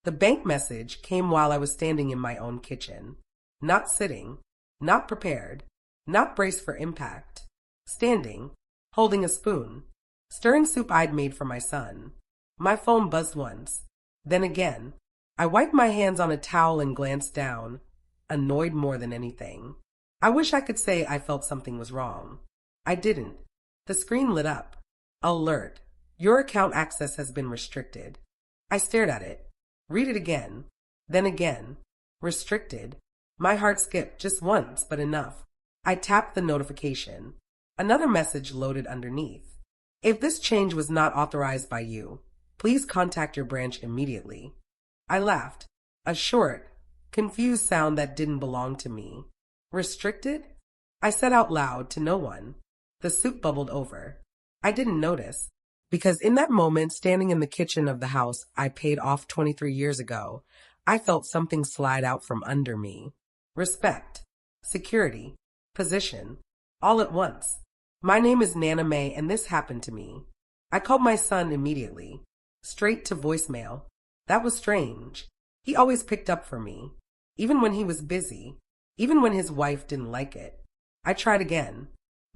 The bank message came while I was standing in my own kitchen. Not sitting, not prepared, not braced for impact. Standing, holding a spoon, stirring soup I'd made for my son. My phone buzzed once. Then again. I wiped my hands on a towel and glanced down, annoyed more than anything. I wish I could say I felt something was wrong. I didn't. The screen lit up. Alert. Your account access has been restricted. I stared at it. Read it again. Then again. Restricted. My heart skipped just once, but enough. I tapped the notification. Another message loaded underneath. If this change was not authorized by you, please contact your branch immediately. I laughed. A short, confused sound that didn't belong to me. Restricted? I said out loud to no one. The soup bubbled over. I didn't notice, because in that moment, standing in the kitchen of the house I paid off 23 years ago, I felt something slide out from under me. Respect, security, position, all at once. My name is Nana May, and this happened to me. I called my son immediately, straight to voicemail. That was strange. He always picked up for me, even when he was busy, even when his wife didn't like it. I tried again.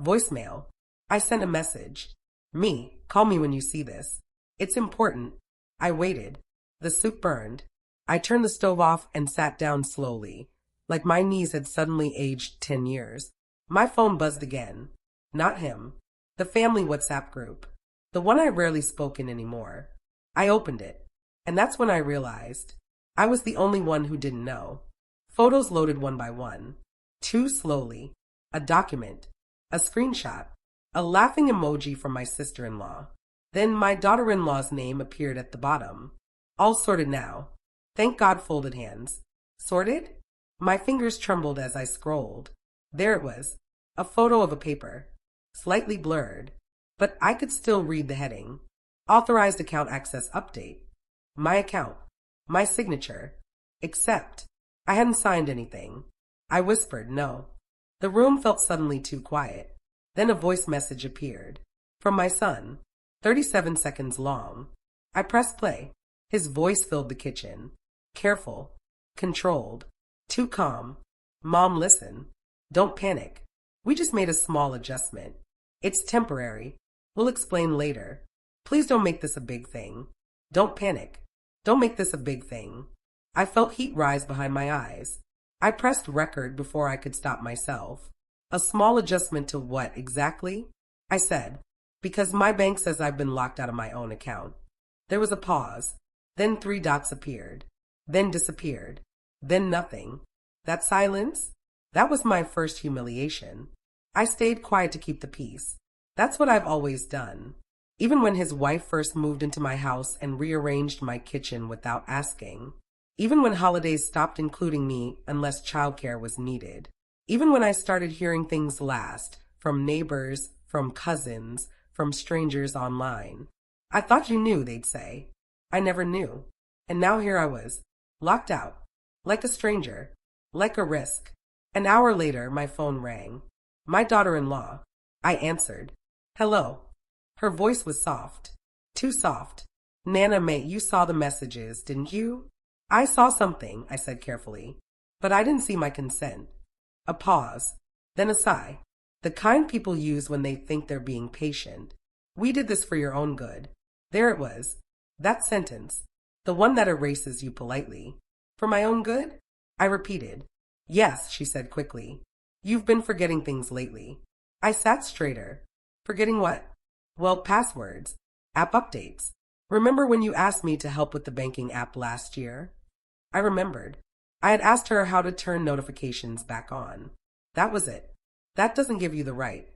Voicemail. I sent a message. Me, call me when you see this. It's important. I waited. The soup burned. I turned the stove off and sat down slowly, like my knees had suddenly aged 10 years. My phone buzzed again. Not him. The family WhatsApp group. The one I rarely spoke in anymore. I opened it, and that's when I realized I was the only one who didn't know. Photos loaded one by one. Too slowly. A document. A screenshot. A laughing emoji from my sister-in-law. Then my daughter-in-law's name appeared at the bottom. All sorted now. Thank God, folded hands. Sorted? My fingers trembled as I scrolled. There it was. A photo of a paper. Slightly blurred. But I could still read the heading. Authorized account access update. My account. My signature. Except I hadn't signed anything. I whispered no. The room felt suddenly too quiet. Then a voice message appeared. From my son. 37 seconds long. I pressed play. His voice filled the kitchen. Careful. Controlled. Too calm. Mom, listen. Don't panic. We just made a small adjustment. It's temporary. We'll explain later. Please don't make this a big thing. Don't panic. Don't make this a big thing. I felt heat rise behind my eyes. I pressed record before I could stop myself. A small adjustment to what exactly? I said, because my bank says I've been locked out of my own account. There was a pause. Then 3 dots appeared. Then disappeared. Then nothing. That silence? That was my first humiliation. I stayed quiet to keep the peace. That's what I've always done. Even when his wife first moved into my house and rearranged my kitchen without asking. Even when holidays stopped including me unless childcare was needed. Even when I started hearing things last, from neighbors, from cousins, from strangers online. I thought you knew, they'd say. I never knew. And now here I was, locked out, like a stranger, like a risk. An hour later, my phone rang. My daughter-in-law. I answered. Hello. Her voice was soft. Too soft. Nana May, you saw the messages, didn't you? I saw something, I said carefully. But I didn't see my consent. A pause. Then a sigh. The kind people use when they think they're being patient. We did this for your own good. There it was. That sentence. The one that erases you politely. For my own good? I repeated. Yes, she said quickly. You've been forgetting things lately. I sat straighter. Forgetting what? Well, passwords. App updates. Remember when you asked me to help with the banking app last year? I remembered. I had asked her how to turn notifications back on. That was it. That doesn't give you the right.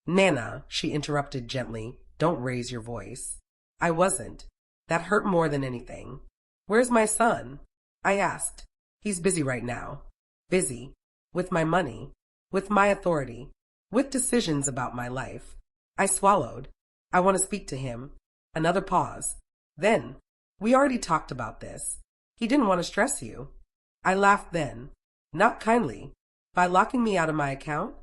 Nana, she interrupted gently, don't raise your voice. I wasn't. That hurt more than anything. Where's my son? I asked. He's busy right now. Busy. With my money. With my authority. With decisions about my life. I swallowed. I want to speak to him. Another pause. Then, we already talked about this. He didn't want to stress you. I laughed then. Not kindly. By locking me out of my account?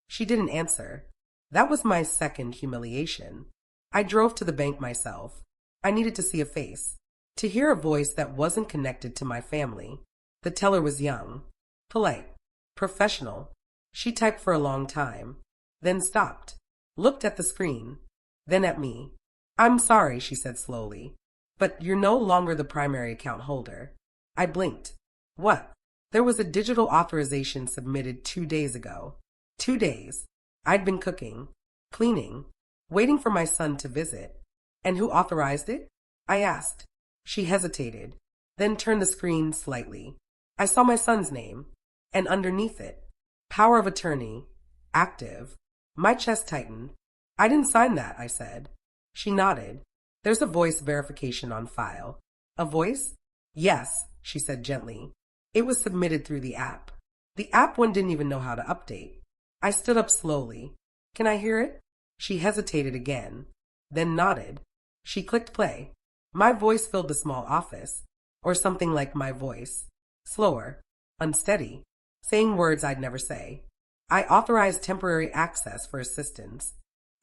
She didn't answer. That was my second humiliation. I drove to the bank myself. I needed to see a face. To hear a voice that wasn't connected to my family. The teller was young, polite, professional. She typed for a long time, then stopped, looked at the screen, then at me. "I'm sorry," she said slowly, "but you're no longer the primary account holder." I blinked. What? There was a digital authorization submitted 2 days ago. 2 days. I'd been cooking, cleaning, waiting for my son to visit. And who authorized it? I asked. She hesitated, then turned the screen slightly. I saw my son's name, and underneath it, power of attorney, active. My chest tightened. "I didn't sign that," I said. She nodded. "There's a voice verification on file." "A voice?" "Yes," she said gently. "It was submitted through the app. The app one didn't even know how to update." I stood up slowly. "Can I hear it?" She hesitated again, then nodded. She clicked play. My voice filled the small office, or something like my voice. Slower, unsteady, saying words I'd never say. "I authorized temporary access for assistance."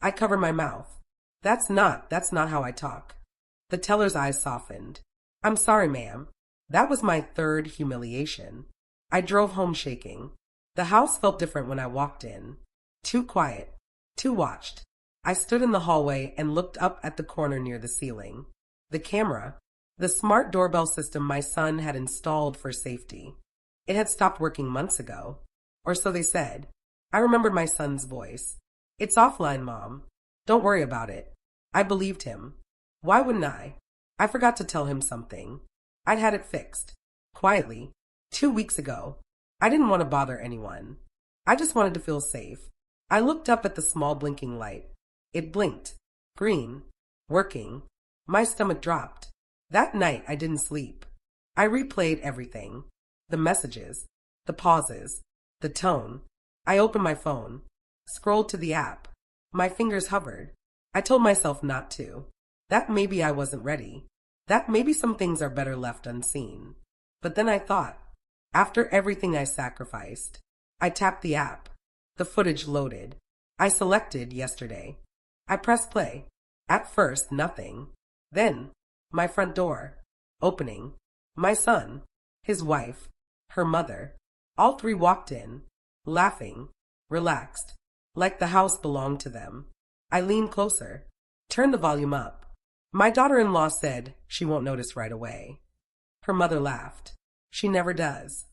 I covered my mouth. That's not how I talk." The teller's eyes softened. "I'm sorry, ma'am. That was my third humiliation." I drove home shaking. The house felt different when I walked in. Too quiet, too watched. I stood in the hallway and looked up at the corner near the ceiling. The camera, the smart doorbell system my son had installed for safety. It had stopped working months ago, or so they said. I remembered my son's voice. "It's offline, Mom. Don't worry about it." I believed him. Why wouldn't I? I forgot to tell him something. I'd had it fixed. Quietly. 2 weeks ago. I didn't want to bother anyone. I just wanted to feel safe. I looked up at the small blinking light. It blinked. Green. Working. My stomach dropped. That night I didn't sleep. I replayed everything. The messages. The pauses. The tone. I opened my phone. Scrolled to the app. My fingers hovered. I told myself not to. That maybe I wasn't ready. That maybe some things are better left unseen. But then I thought, after everything I sacrificed, I tapped the app. The footage loaded. I selected yesterday. I pressed play. At first, nothing. Then, my front door. Opening. My son. His wife. Her mother. All three walked in, laughing, relaxed, like the house belonged to them. I leaned closer, turned the volume up. My daughter-in-law said she won't notice right away. Her mother laughed. She never does.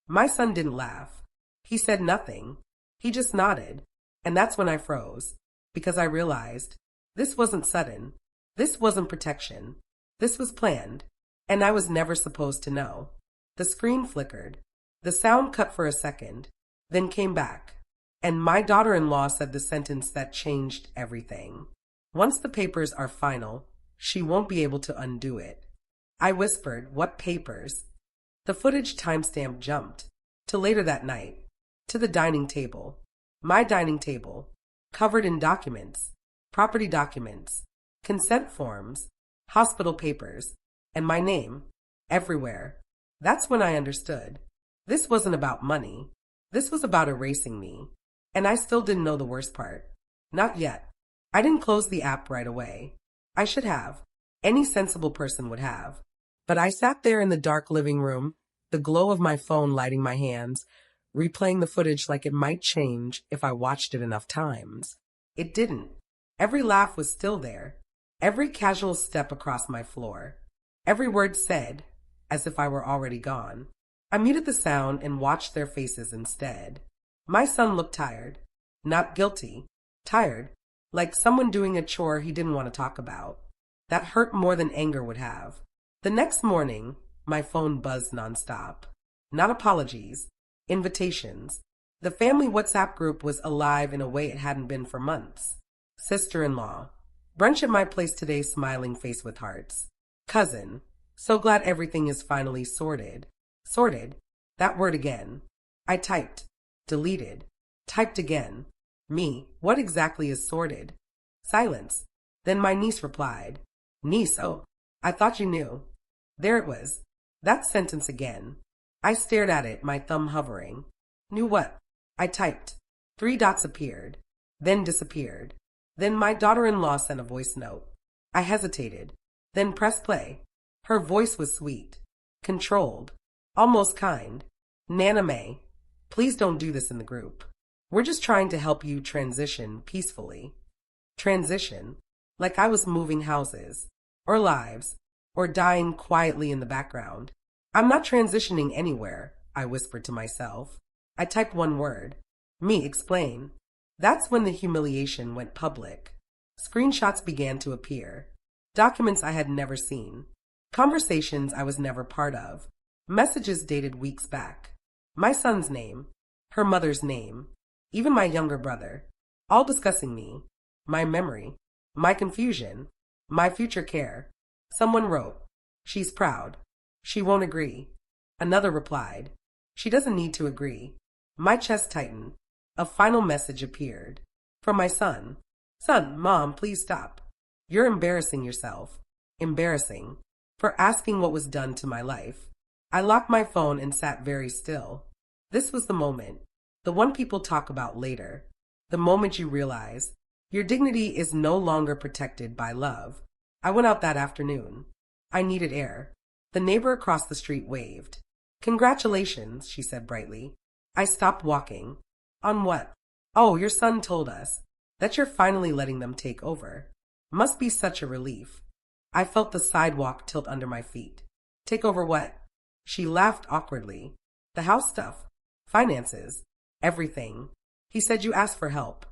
My son didn't laugh. He said nothing. He just nodded. And that's when I froze, because I realized this wasn't sudden. This wasn't protection. This was planned, and I was never supposed to know. The screen flickered. The sound cut for a second, then came back, and my daughter-in-law said the sentence that changed everything. "Once the papers are final, she won't be able to undo it." I whispered, "What papers?" The footage timestamp jumped to later that night, to the dining table. My dining table, covered in documents, property documents, consent forms, hospital papers, and my name, everywhere. That's when I understood. This wasn't about money. This was about erasing me. And I still didn't know the worst part. Not yet. I didn't close the app right away. I should have. Any sensible person would have. But I sat there in the dark living room, the glow of my phone lighting my hands, replaying the footage like it might change if I watched it enough times. It didn't. Every laugh was still there. Every casual step across my floor. Every word said, as if I were already gone. I muted the sound and watched their faces instead. My son looked tired. Not guilty. Tired. Like someone doing a chore he didn't want to talk about. That hurt more than anger would have. The next morning, my phone buzzed nonstop. Not apologies. Invitations. The family WhatsApp group was alive in a way it hadn't been for months. Sister-in-law. Brunch at my place today, smiling face with hearts. Cousin. So glad everything is finally sorted. Sorted. That word again. I typed. Deleted. Typed again. Me. What exactly is sorted? Silence. Then my niece replied. Niece, oh, I thought you knew. There it was. That sentence again. I stared at it, my thumb hovering. Knew what? I typed. 3 dots appeared. Then disappeared. Then my daughter-in-law sent a voice note. I hesitated. Then pressed play. Her voice was sweet, controlled, almost kind. Nana May, please don't do this in the group. We're just trying to help you transition peacefully. Transition, like I was moving houses, or lives, or dying quietly in the background. I'm not transitioning anywhere, I whispered to myself. I typed one word. Me, explain. That's when the humiliation went public. Screenshots began to appear. Documents I had never seen. Conversations I was never part of. Messages dated weeks back. My son's name. Her mother's name. Even my younger brother. All discussing me. My memory. My confusion. My future care. Someone wrote, "She's proud. She won't agree." Another replied, "She doesn't need to agree." My chest tightened. A final message appeared. From my son. "Son, Mom, please stop. You're embarrassing yourself. Embarrassing. For asking what was done to my life." I locked my phone and sat very still. This was the moment. The one people talk about later. The moment you realize your dignity is no longer protected by love. I went out that afternoon. I needed air. The neighbor across the street waved. "Congratulations," she said brightly. I stopped walking. "On what?" "Oh, your son told us that you're finally letting them take over. Must be such a relief." I felt the sidewalk tilt under my feet. "Take over what?" She laughed awkwardly. "The house stuff. Finances. Everything. He said you asked for help."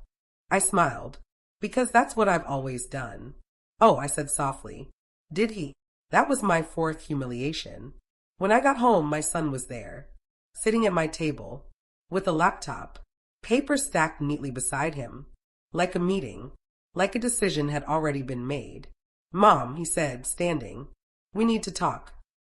I smiled. "Because that's what I've always done." "Oh," I said softly. "Did he?" That was my fourth humiliation. When I got home, my son was there, sitting at my table, with a laptop, paper stacked neatly beside him, like a meeting, like a decision had already been made. "Mom," he said, standing, "we need to talk."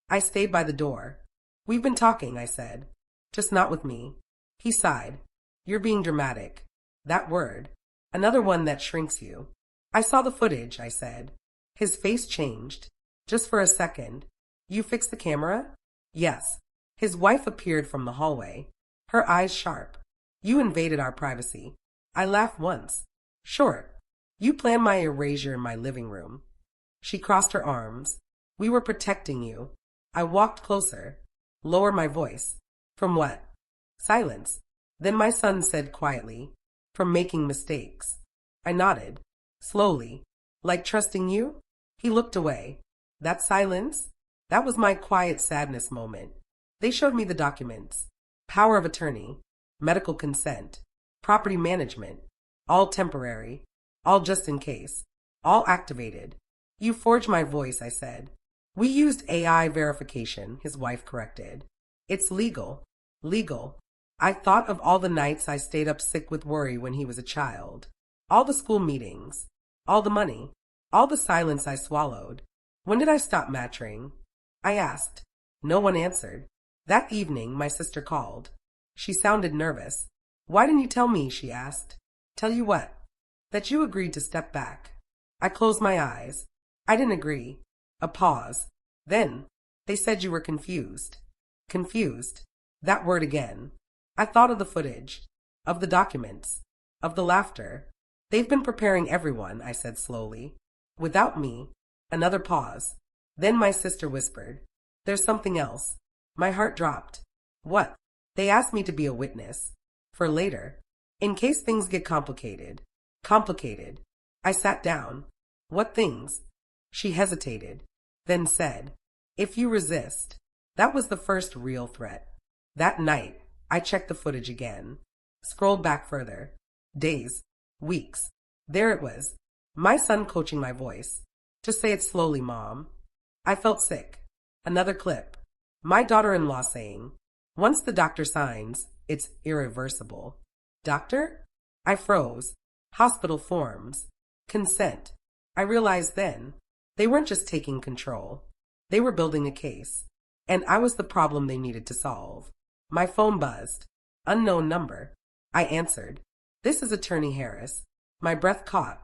I stayed by the door. "We've been talking," I said, "just not with me." He sighed. "You're being dramatic." That word. Another one that shrinks you. "I saw the footage," I said. His face changed. Just for a second. "You fixed the camera?" "Yes." His wife appeared from the hallway, her eyes sharp. "You invaded our privacy." I laughed once. "Short. You planned my erasure in my living room." She crossed her arms. "We were protecting you." I walked closer, lowered my voice. "From what?" Silence. Then my son said quietly, "From making mistakes." I nodded, slowly, like trusting you. He looked away. That silence? That was my quiet sadness moment. They showed me the documents. Power of attorney, medical consent, property management, all temporary, all just in case, all activated. "You forged my voice," I said. "We used AI verification," his wife corrected. "It's legal. Legal." I thought of all the nights I stayed up sick with worry when he was a child. All the school meetings. All the money. All the silence I swallowed. When did I stop matching? I asked. No one answered. That evening, my sister called. She sounded nervous. "Why didn't you tell me?" she asked. "Tell you what?" "That you agreed to step back." I closed my eyes. I didn't agree. A pause. Then, "They said you were confused." Confused. That word again. I thought of the footage, of the documents, of the laughter. "They've been preparing everyone," I said slowly. "Without me." Another pause. Then my sister whispered, "There's something else." My heart dropped. "What?" "They asked me to be a witness. For later. In case things get complicated." Complicated. I sat down. "What things?" She hesitated, then said, "If you resist." That was the first real threat. That night, I checked the footage again. Scrolled back further. Days. Weeks. There it was. My son coaching my voice. "Just say it slowly, Mom." I felt sick. Another clip. My daughter-in-law saying, "Once the doctor signs, it's irreversible." Doctor? I froze. Hospital forms. Consent. I realized then, they weren't just taking control. They were building a case. And I was the problem they needed to solve. My phone buzzed. Unknown number. I answered. "This is Attorney Harris." My breath caught.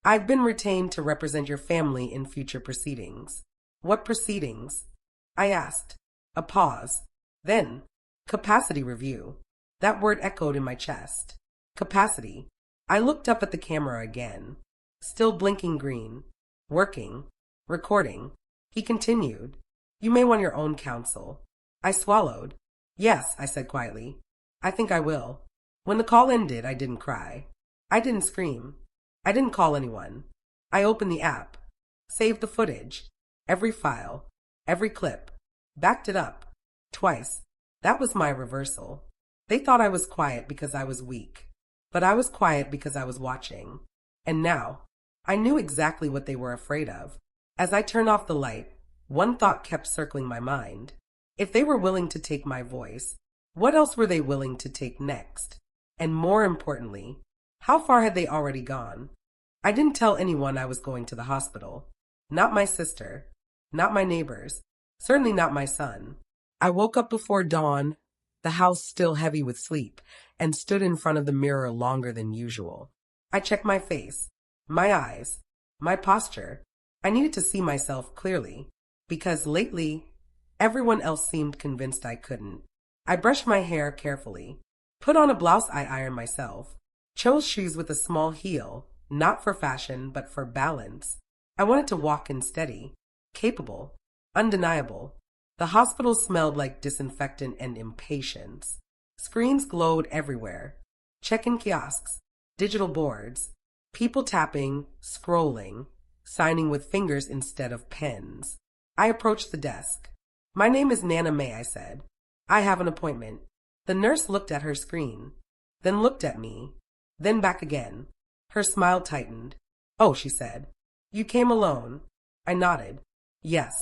"I've been retained to represent your family in future proceedings." "What proceedings?" I asked. A pause. Then, "Capacity review." That word echoed in my chest. Capacity. I looked up at the camera again. Still blinking green. Working. Recording. He continued, "You may want your own counsel." I swallowed. "Yes," I said quietly. "I think I will." When the call ended, I didn't cry. I didn't scream. I didn't call anyone. I opened the app, saved the footage, every file, every clip, backed it up, twice. That was my reversal. They thought I was quiet because I was weak, but I was quiet because I was watching. And now, I knew exactly what they were afraid of. As I turned off the light, one thought kept circling my mind. If they were willing to take my voice, what else were they willing to take next? And more importantly, how far had they already gone? I didn't tell anyone I was going to the hospital. Not my sister. Not my neighbors. Certainly not my son. I woke up before dawn, the house still heavy with sleep, and stood in front of the mirror longer than usual. I checked my face, my eyes, my posture. I needed to see myself clearly, because lately, everyone else seemed convinced I couldn't. I brushed my hair carefully, put on a blouse I ironed myself, chose shoes with a small heel, not for fashion, but for balance. I wanted to walk in steady, capable, undeniable. The hospital smelled like disinfectant and impatience. Screens glowed everywhere. Check-in kiosks, digital boards, people tapping, scrolling, signing with fingers instead of pens. I approached the desk. "My name is Nana May," I said. "I have an appointment." The nurse looked at her screen, then looked at me, then back again. Her smile tightened. "Oh," she said. "You came alone?" I nodded. "Yes."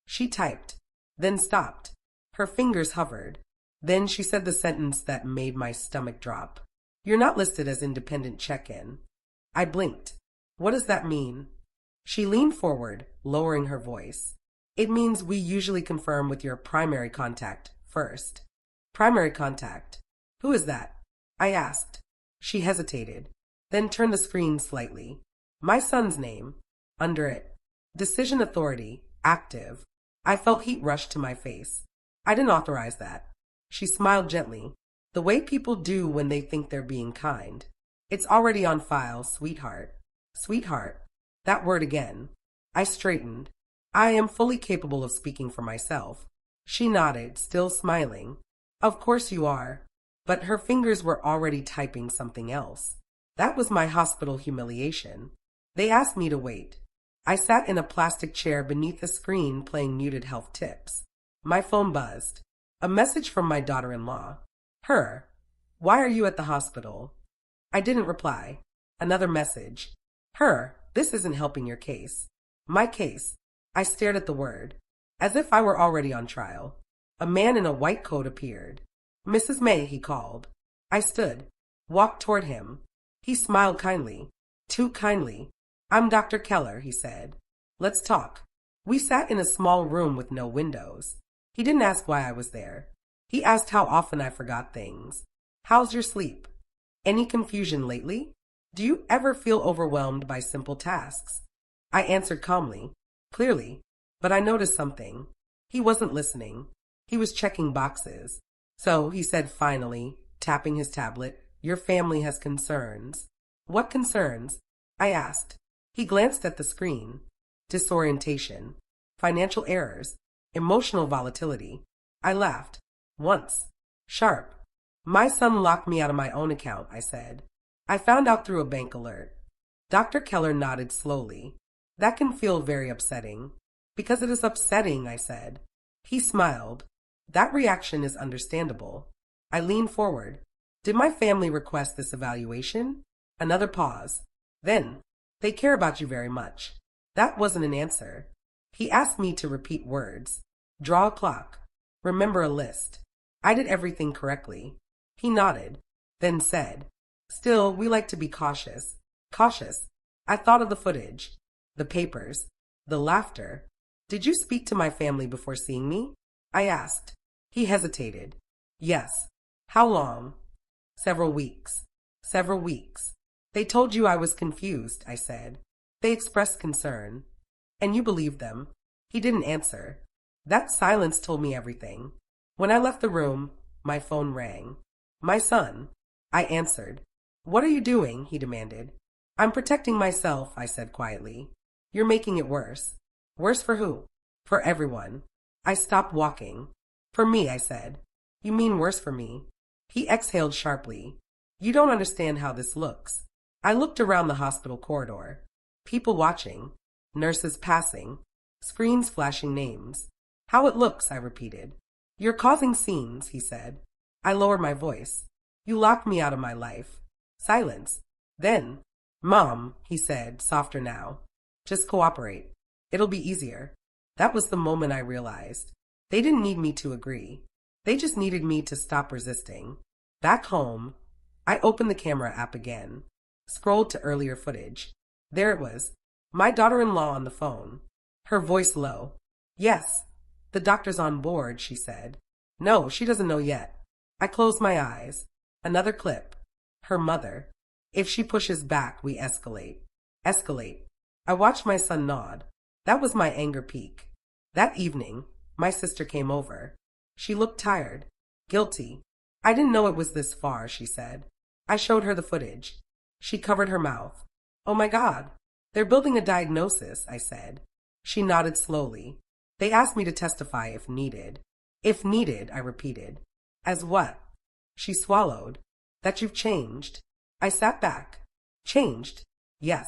She typed, then stopped. Her fingers hovered. Then she said the sentence that made my stomach drop. "You're not listed as independent check-in." I blinked. "What does that mean?" She leaned forward, lowering her voice. "It means we usually confirm with your primary contact first." "Primary contact? Who is that?" I asked. She hesitated, then turned the screen slightly. "My son's name. Under it. Decision authority. Active." I felt heat rush to my face. "I didn't authorize that." She smiled gently, the way people do when they think they're being kind. "It's already on file, sweetheart." Sweetheart. That word again. I straightened. "I am fully capable of speaking for myself." She nodded, still smiling. "Of course you are." But her fingers were already typing something else. That was my hospital humiliation. They asked me to wait. I sat in a plastic chair beneath a screen playing muted health tips. My phone buzzed. A message from my daughter-in-law. Her. "Why are you at the hospital?" I didn't reply. Another message. Her. "This isn't helping your case." My case. I stared at the word, as if I were already on trial. A man in a white coat appeared. "Mrs. May," he called. I stood, walked toward him. He smiled kindly. Too kindly. "I'm Dr. Keller," he said. "Let's talk." We sat in a small room with no windows. He didn't ask why I was there. He asked how often I forgot things. "How's your sleep? Any confusion lately? Do you ever feel overwhelmed by simple tasks?" I answered calmly, clearly, but I noticed something. He wasn't listening. He was checking boxes. "So," he said finally, tapping his tablet, "your family has concerns." "What concerns?" I asked. He glanced at the screen. Disorientation, financial errors, emotional volatility. I laughed. Once. Sharp. "My son locked me out of my own account," I said. "I found out through a bank alert." Dr. Keller nodded slowly. "That can feel very upsetting." "Because it is upsetting," I said. He smiled. "That reaction is understandable." I leaned forward. "Did my family request this evaluation?" Another pause. Then, "They care about you very much." That wasn't an answer. He asked me to repeat words. Draw a clock. Remember a list. I did everything correctly. He nodded, then said, "Still, we like to be cautious." Cautious. I thought of the footage, the papers, the laughter. "Did you speak to my family before seeing me?" I asked. He hesitated. "Yes." "How long?" "Several weeks." "Several weeks." "They told you I was confused," I said. "They expressed concern." "And you believed them?" He didn't answer. That silence told me everything. When I left the room, my phone rang. "My son." I answered. "What are you doing?" he demanded. "I'm protecting myself," I said quietly. "You're making it worse." "Worse for who?" For everyone. I stopped walking. For me, I said. You mean worse for me? He exhaled sharply. You don't understand how this looks. I looked around the hospital corridor. People watching. Nurses passing. Screens flashing names. How it looks, I repeated. You're causing scenes, he said. I lowered my voice. You locked me out of my life. Silence. Then, Mom, he said, softer now. Just cooperate. It'll be easier. That was the moment I realized. They didn't need me to agree. They just needed me to stop resisting. Back home, I opened the camera app again. Scrolled to earlier footage. There it was. My daughter-in-law on the phone. Her voice low. Yes. The doctor's on board, she said. No, she doesn't know yet. I closed my eyes. Another clip. Her mother. If she pushes back, we escalate. Escalate. I watched my son nod. That was my anger peak. That evening, my sister came over. She looked tired. Guilty. I didn't know it was this far, she said. I showed her the footage. She covered her mouth. Oh my God. They're building a diagnosis, I said. She nodded slowly. They asked me to testify if needed. If needed, I repeated. As what? She swallowed. That you've changed. I sat back. Changed? Yes,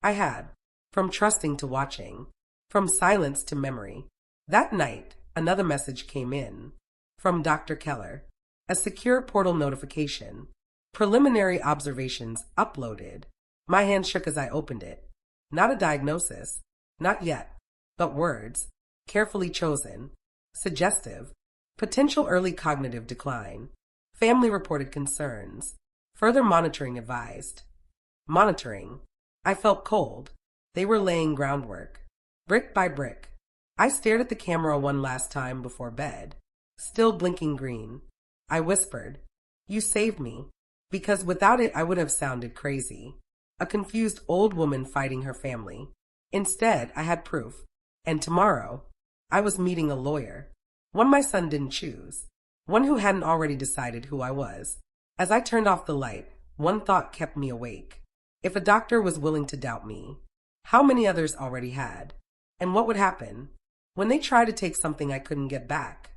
I had. From trusting to watching. From silence to memory. That night, another message came in. From Dr. Keller. A secure portal notification. Preliminary observations uploaded. My hand shook as I opened it. Not a diagnosis. Not yet. But words. Carefully chosen. Suggestive. Potential early cognitive decline. Family reported concerns. Further monitoring advised. Monitoring. I felt cold. They were laying groundwork. Brick by brick. I stared at the camera one last time before bed. Still blinking green. I whispered, You saved me. Because without it I would have sounded crazy. A confused old woman fighting her family. Instead, I had proof. And tomorrow, I was meeting a lawyer. One my son didn't choose. One who hadn't already decided who I was. As I turned off the light, one thought kept me awake. If a doctor was willing to doubt me, how many others already had? And what would happen when they tried to take something I couldn't get back?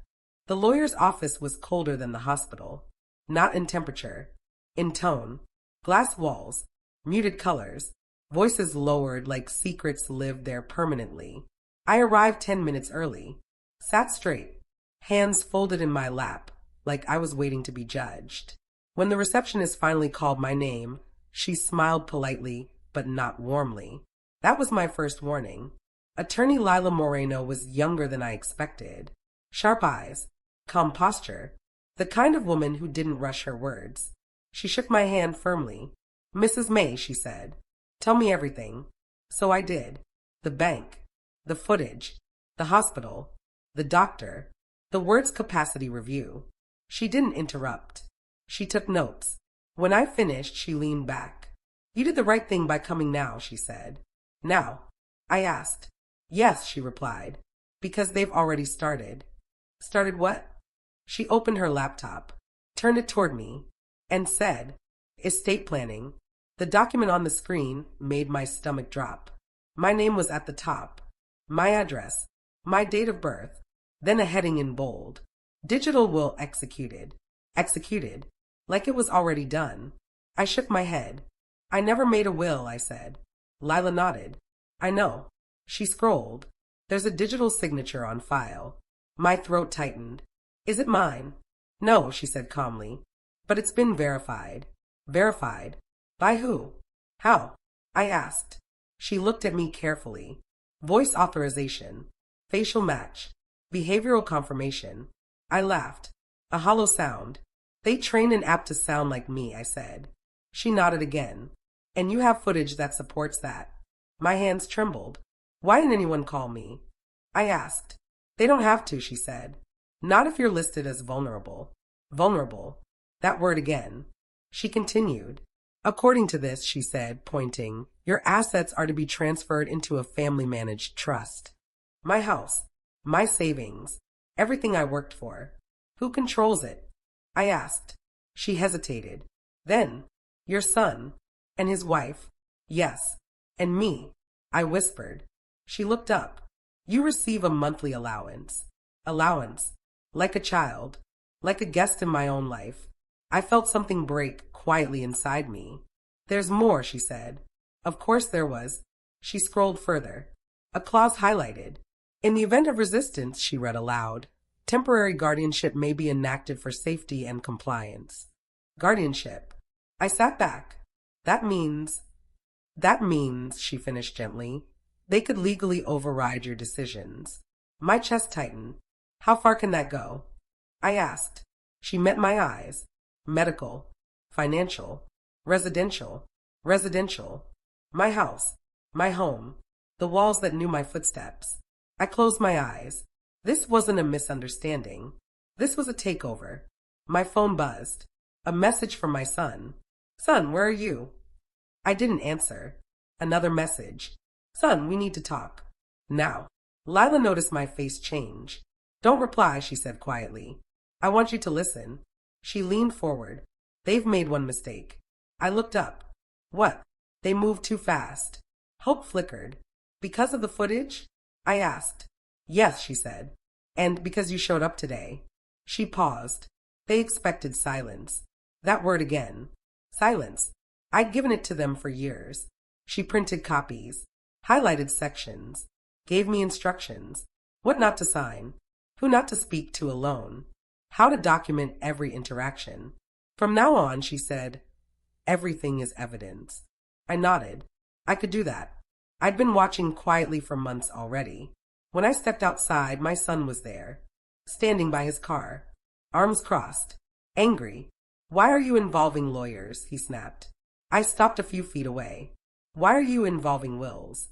The lawyer's office was colder than the hospital. Not in temperature. In tone. Glass walls. Muted colors. Voices lowered like secrets lived there permanently. I arrived 10 minutes early. Sat straight. Hands folded in my lap, like I was waiting to be judged. When the receptionist finally called my name, she smiled politely, but not warmly. That was my first warning. Attorney Lila Moreno was younger than I expected. Sharp eyes. Calm posture. The kind of woman who didn't rush her words. She shook my hand firmly. Mrs. May, she said. Tell me everything. So I did. The bank. The footage. The hospital. The doctor. The words capacity review. She didn't interrupt. She took notes. When I finished, she leaned back. You did the right thing by coming now, she said. Now? I asked. Yes, she replied. Because they've already started. Started what? She opened her laptop, turned it toward me, and said, Estate planning. The document on the screen made my stomach drop. My name was at the top. My address. My date of birth. Then a heading in bold. Digital will executed. Executed. Like it was already done. I shook my head. I never made a will, I said. Lila nodded. I know. She scrolled. There's a digital signature on file. My throat tightened. Is it mine? No, she said calmly. But it's been verified. Verified? By who? How? I asked. She looked at me carefully. Voice authorization. Facial match. Behavioral confirmation. I laughed. A hollow sound. They train an app to sound like me, I said. She nodded again. And you have footage that supports that. My hands trembled. Why didn't anyone call me? I asked. They don't have to, she said. Not if you're listed as vulnerable. Vulnerable. That word again. She continued. According to this, she said, pointing, your assets are to be transferred into a family-managed trust. My house. My savings. Everything I worked for. Who controls it? I asked. She hesitated. Then, your son. And his wife. Yes. And me. I whispered. She looked up. You receive a monthly allowance. Allowance. Like a child. Like a guest in my own life. I felt something break quietly inside me. There's more, she said. Of course there was. She scrolled further. A clause highlighted. In the event of resistance, she read aloud, temporary guardianship may be enacted for safety and compliance. Guardianship. I sat back. That means, she finished gently, they could legally override your decisions. My chest tightened. How far can that go? I asked. She met my eyes. Medical, financial, residential, my house, my home, the walls that knew my footsteps. I closed my eyes. This wasn't a misunderstanding. This was a takeover. My phone buzzed. A message from my son. Son, where are you? I didn't answer. Another message. Son, we need to talk. Now. Lila noticed my face change. Don't reply, she said quietly. I want you to listen. She leaned forward. They've made one mistake. I looked up. What? They moved too fast. Hope flickered. Because of the footage? I asked. Yes, she said. And because you showed up today. She paused. They expected silence. That word again. Silence. I'd given it to them for years. She printed copies, highlighted sections, gave me instructions, what not to sign, who not to speak to alone, how to document every interaction. From now on, she said, everything is evidence. I nodded. I could do that. I'd been watching quietly for months already. When I stepped outside, my son was there, standing by his car, arms crossed, angry. Why are you involving lawyers? He snapped. I stopped a few feet away. Why are you involving wills?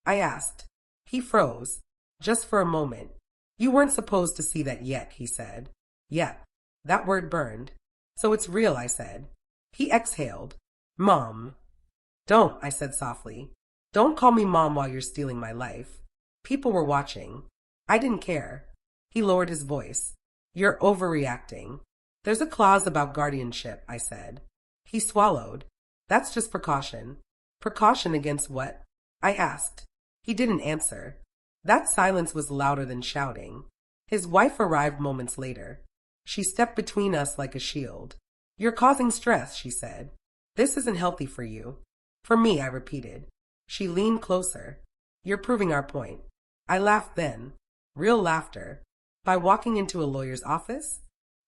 I asked. He froze, just for a moment. You weren't supposed to see that yet, he said. Yet. That word burned. So it's real, I said. He exhaled. Mom. Don't, I said softly. Don't call me Mom while you're stealing my life. People were watching. I didn't care. He lowered his voice. You're overreacting. There's a clause about guardianship, I said. He swallowed. That's just precaution. Precaution against what? I asked. He didn't answer. That silence was louder than shouting. His wife arrived moments later. She stepped between us like a shield. You're causing stress, she said. This isn't healthy for you. For me, I repeated. She leaned closer. You're proving our point. I laughed then. Real laughter. By walking into a lawyer's office?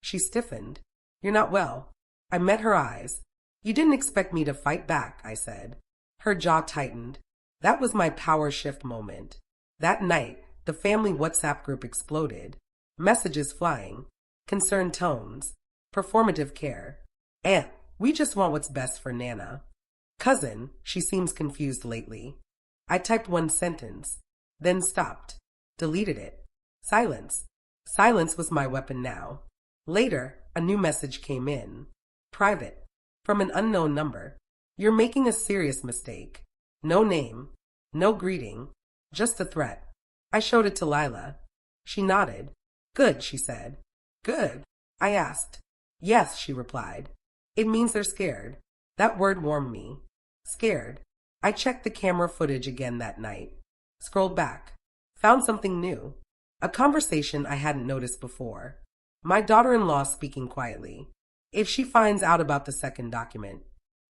She stiffened. You're not well. I met her eyes. You didn't expect me to fight back, I said. Her jaw tightened. That was my power shift moment. That night, the family WhatsApp group exploded. Messages flying. Concerned tones. Performative care. Aunt, we just want what's best for Nana. Cousin, she seems confused lately. I typed one sentence, then stopped. Deleted it. Silence. Silence was my weapon now. Later, a new message came in. Private. From an unknown number. You're making a serious mistake. No name. No greeting. Just a threat. I showed it to Lila. She nodded. Good, she said. Good. I asked. Yes, she replied. It means they're scared. That word warmed me. Scared. I checked the camera footage again that night. Scrolled back. Found something new. A conversation I hadn't noticed before. My daughter-in-law speaking quietly. If she finds out about the second document.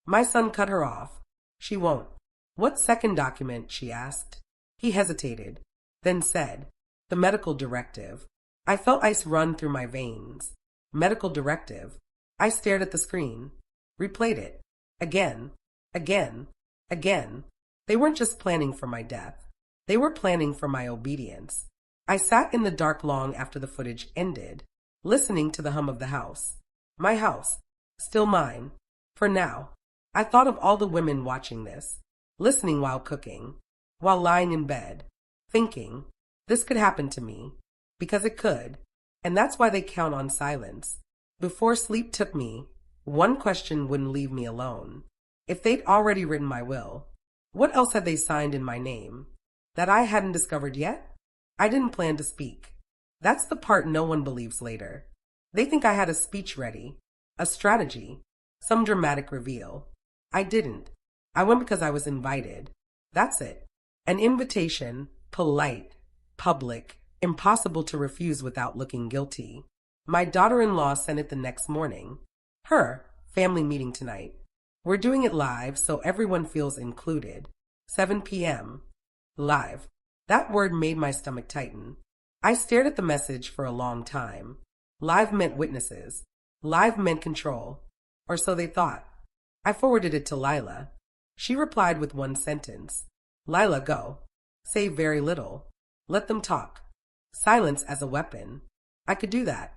My son cut her off. She won't. What second document? She asked. He hesitated, then said, the medical directive. I felt ice run through my veins. Medical directive. I stared at the screen. Replayed it. Again. Again. Again. They weren't just planning for my death. They were planning for my obedience. I sat in the dark long after the footage ended, listening to the hum of the house. My house. Still mine. For now. I thought of all the women watching this, listening while cooking, while lying in bed, thinking, this could happen to me, because it could, and that's why they count on silence. Before sleep took me, one question wouldn't leave me alone. If they'd already written my will, what else had they signed in my name? That I hadn't discovered yet? I didn't plan to speak. That's the part no one believes later. They think I had a speech ready, a strategy, some dramatic reveal. I didn't. I went because I was invited. That's it. An invitation, polite, public, impossible to refuse without looking guilty. My daughter-in-law sent it the next morning. Her family meeting tonight. We're doing it live so everyone feels included. 7 p.m. Live. That word made my stomach tighten. I stared at the message for a long time. Live meant witnesses. Live meant control. Or so they thought. I forwarded it to Lila. She replied with one sentence. Lila, go. Say very little. Let them talk. Silence as a weapon. I could do that.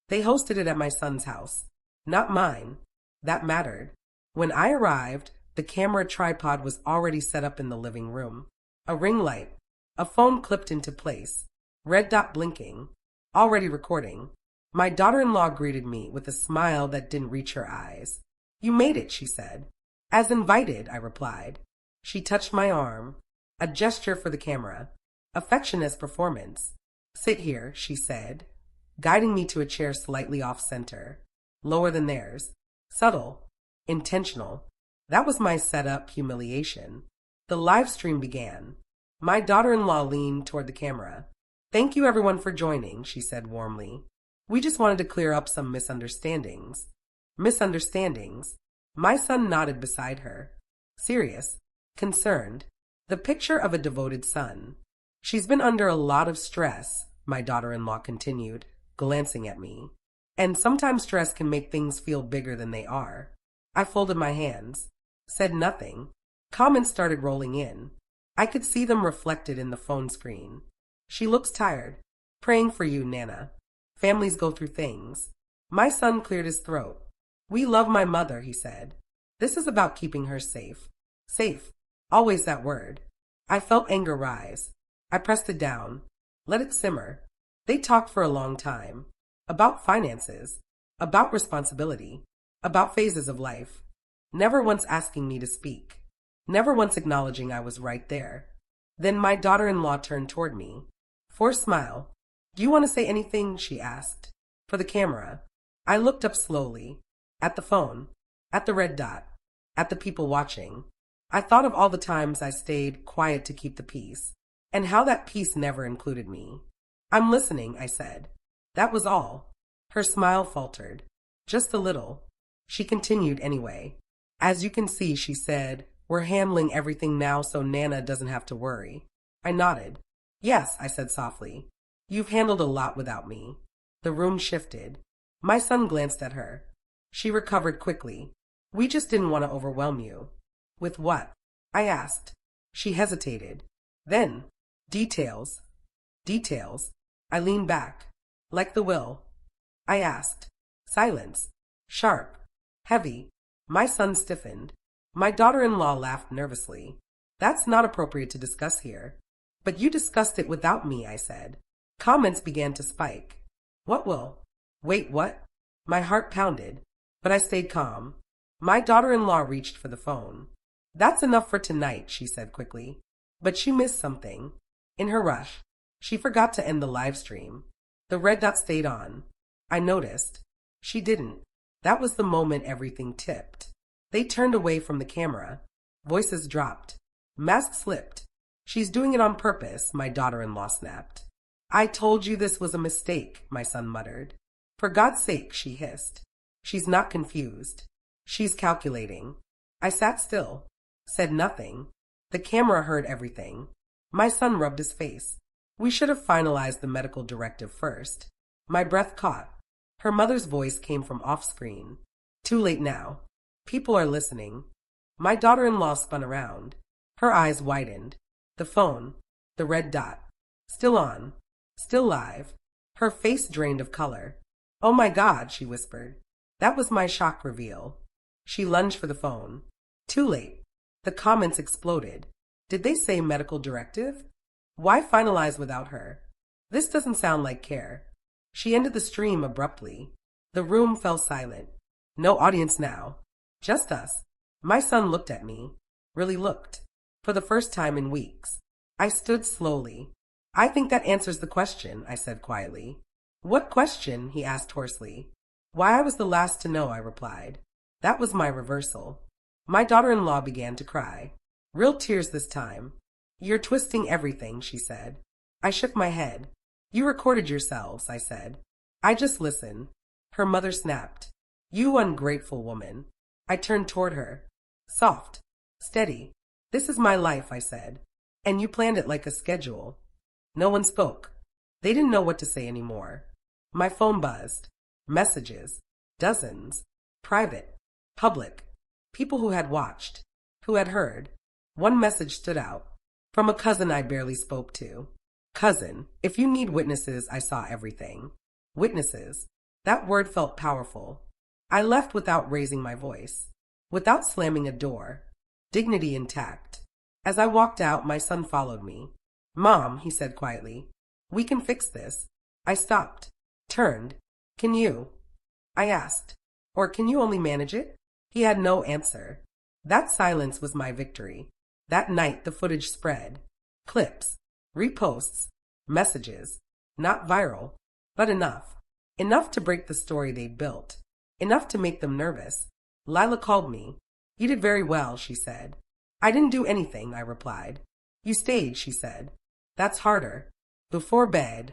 They hosted it at my son's house. Not mine. That mattered. When I arrived, the camera tripod was already set up in the living room. A ring light. A phone clipped into place. Red dot blinking. Already recording. My daughter-in-law greeted me with a smile that didn't reach her eyes. You made it, she said. As invited, I replied. She touched my arm. A gesture for the camera. Affection as performance. Sit here, she said, guiding me to a chair slightly off-center. Lower than theirs. Subtle. Intentional. That was my setup humiliation. The live stream began. My daughter-in-law leaned toward the camera. Thank you everyone for joining, she said warmly. We just wanted to clear up some misunderstandings. Misunderstandings? My son nodded beside her. Serious. Concerned. The picture of a devoted son. She's been under a lot of stress, my daughter-in-law continued, glancing at me. And sometimes stress can make things feel bigger than they are. I folded my hands. Said nothing. Comments started rolling in. I could see them reflected in the phone screen. She looks tired. Praying for you, Nana. Families go through things. My son cleared his throat. We love my mother, he said. This is about keeping her safe. Safe. Always that word. I felt anger rise. I pressed it down. Let it simmer. They talked for a long time. About finances. About responsibility. About phases of life. Never once asking me to speak. Never once acknowledging I was right there. Then my daughter-in-law turned toward me. Forced smile. Do you want to say anything? She asked. For the camera. I looked up slowly. At the phone. At the red dot. At the people watching. I thought of all the times I stayed quiet to keep the peace. And how that peace never included me. I'm listening, I said. That was all. Her smile faltered. Just a little. She continued anyway. As you can see, she said, we're handling everything now so Nana doesn't have to worry. I nodded. Yes, I said softly. You've handled a lot without me. The room shifted. My son glanced at her. She recovered quickly. We just didn't want to overwhelm you. With what? I asked. She hesitated. Then, details. Details. I leaned back. Like the will. I asked. Silence. Sharp. Heavy. My son stiffened. My daughter-in-law laughed nervously. That's not appropriate to discuss here. But you discussed it without me, I said. Comments began to spike. What will? Wait, what? My heart pounded, but I stayed calm. My daughter-in-law reached for the phone. That's enough for tonight, she said quickly. But she missed something. In her rush, she forgot to end the live stream. The red dot stayed on. I noticed. She didn't. That was the moment everything tipped. They turned away from the camera. Voices dropped. Masks slipped. She's doing it on purpose, my daughter-in-law snapped. I told you this was a mistake, my son muttered. For God's sake, she hissed. She's not confused. She's calculating. I sat still. Said nothing. The camera heard everything. My son rubbed his face. We should have finalized the medical directive first. My breath caught. Her mother's voice came from off-screen. Too late now. People are listening. My daughter-in-law spun around. Her eyes widened. The phone. The red dot. Still on. Still live. Her face drained of color. Oh my God, she whispered. That was my shock reveal. She lunged for the phone. Too late. The comments exploded. Did they say medical directive? Why finalize without her? This doesn't sound like care. She ended the stream abruptly. The room fell silent. No audience now. Just us. My son looked at me. Really looked. For the first time in weeks. I stood slowly. I think that answers the question, I said quietly. What question? He asked hoarsely. Why I was the last to know, I replied. That was my reversal. My daughter-in-law began to cry. Real tears this time. You're twisting everything, she said. I shook my head. You recorded yourselves, I said. I just listened. Her mother snapped. You ungrateful woman. I turned toward her. Soft. Steady. This is my life, I said. And you planned it like a schedule. No one spoke. They didn't know what to say anymore. My phone buzzed. Messages. Dozens. Private. Public. People who had watched. Who had heard. One message stood out. From a cousin I barely spoke to. Cousin, if you need witnesses, I saw everything. Witnesses. That word felt powerful. I left without raising my voice. Without slamming a door. Dignity intact. As I walked out, my son followed me. Mom, he said quietly. We can fix this. I stopped. Turned. Can you? I asked. Or can you only manage it? He had no answer. That silence was my victory. That night the footage spread. Clips. Reposts. Messages. Not viral, but enough. Enough to break the story they built. Enough to make them nervous. Lila called me. You did very well, she said. I didn't do anything, I replied. You stayed, she said. That's harder. Before bed,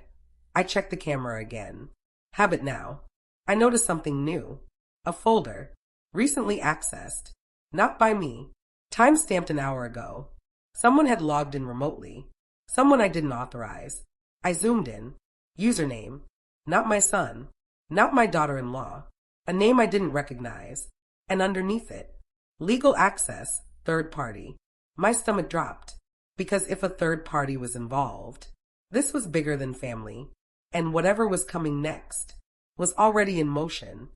I checked the camera again. Habit now. I noticed something new. A folder. Recently accessed. Not by me. Time-stamped an hour ago. Someone had logged in remotely. Someone I didn't authorize. I zoomed in. Username. Not my son. Not my daughter-in-law. A name I didn't recognize. And underneath it, legal access, third party. My stomach dropped. Because if a third party was involved, this was bigger than family. And whatever was coming next was already in motion.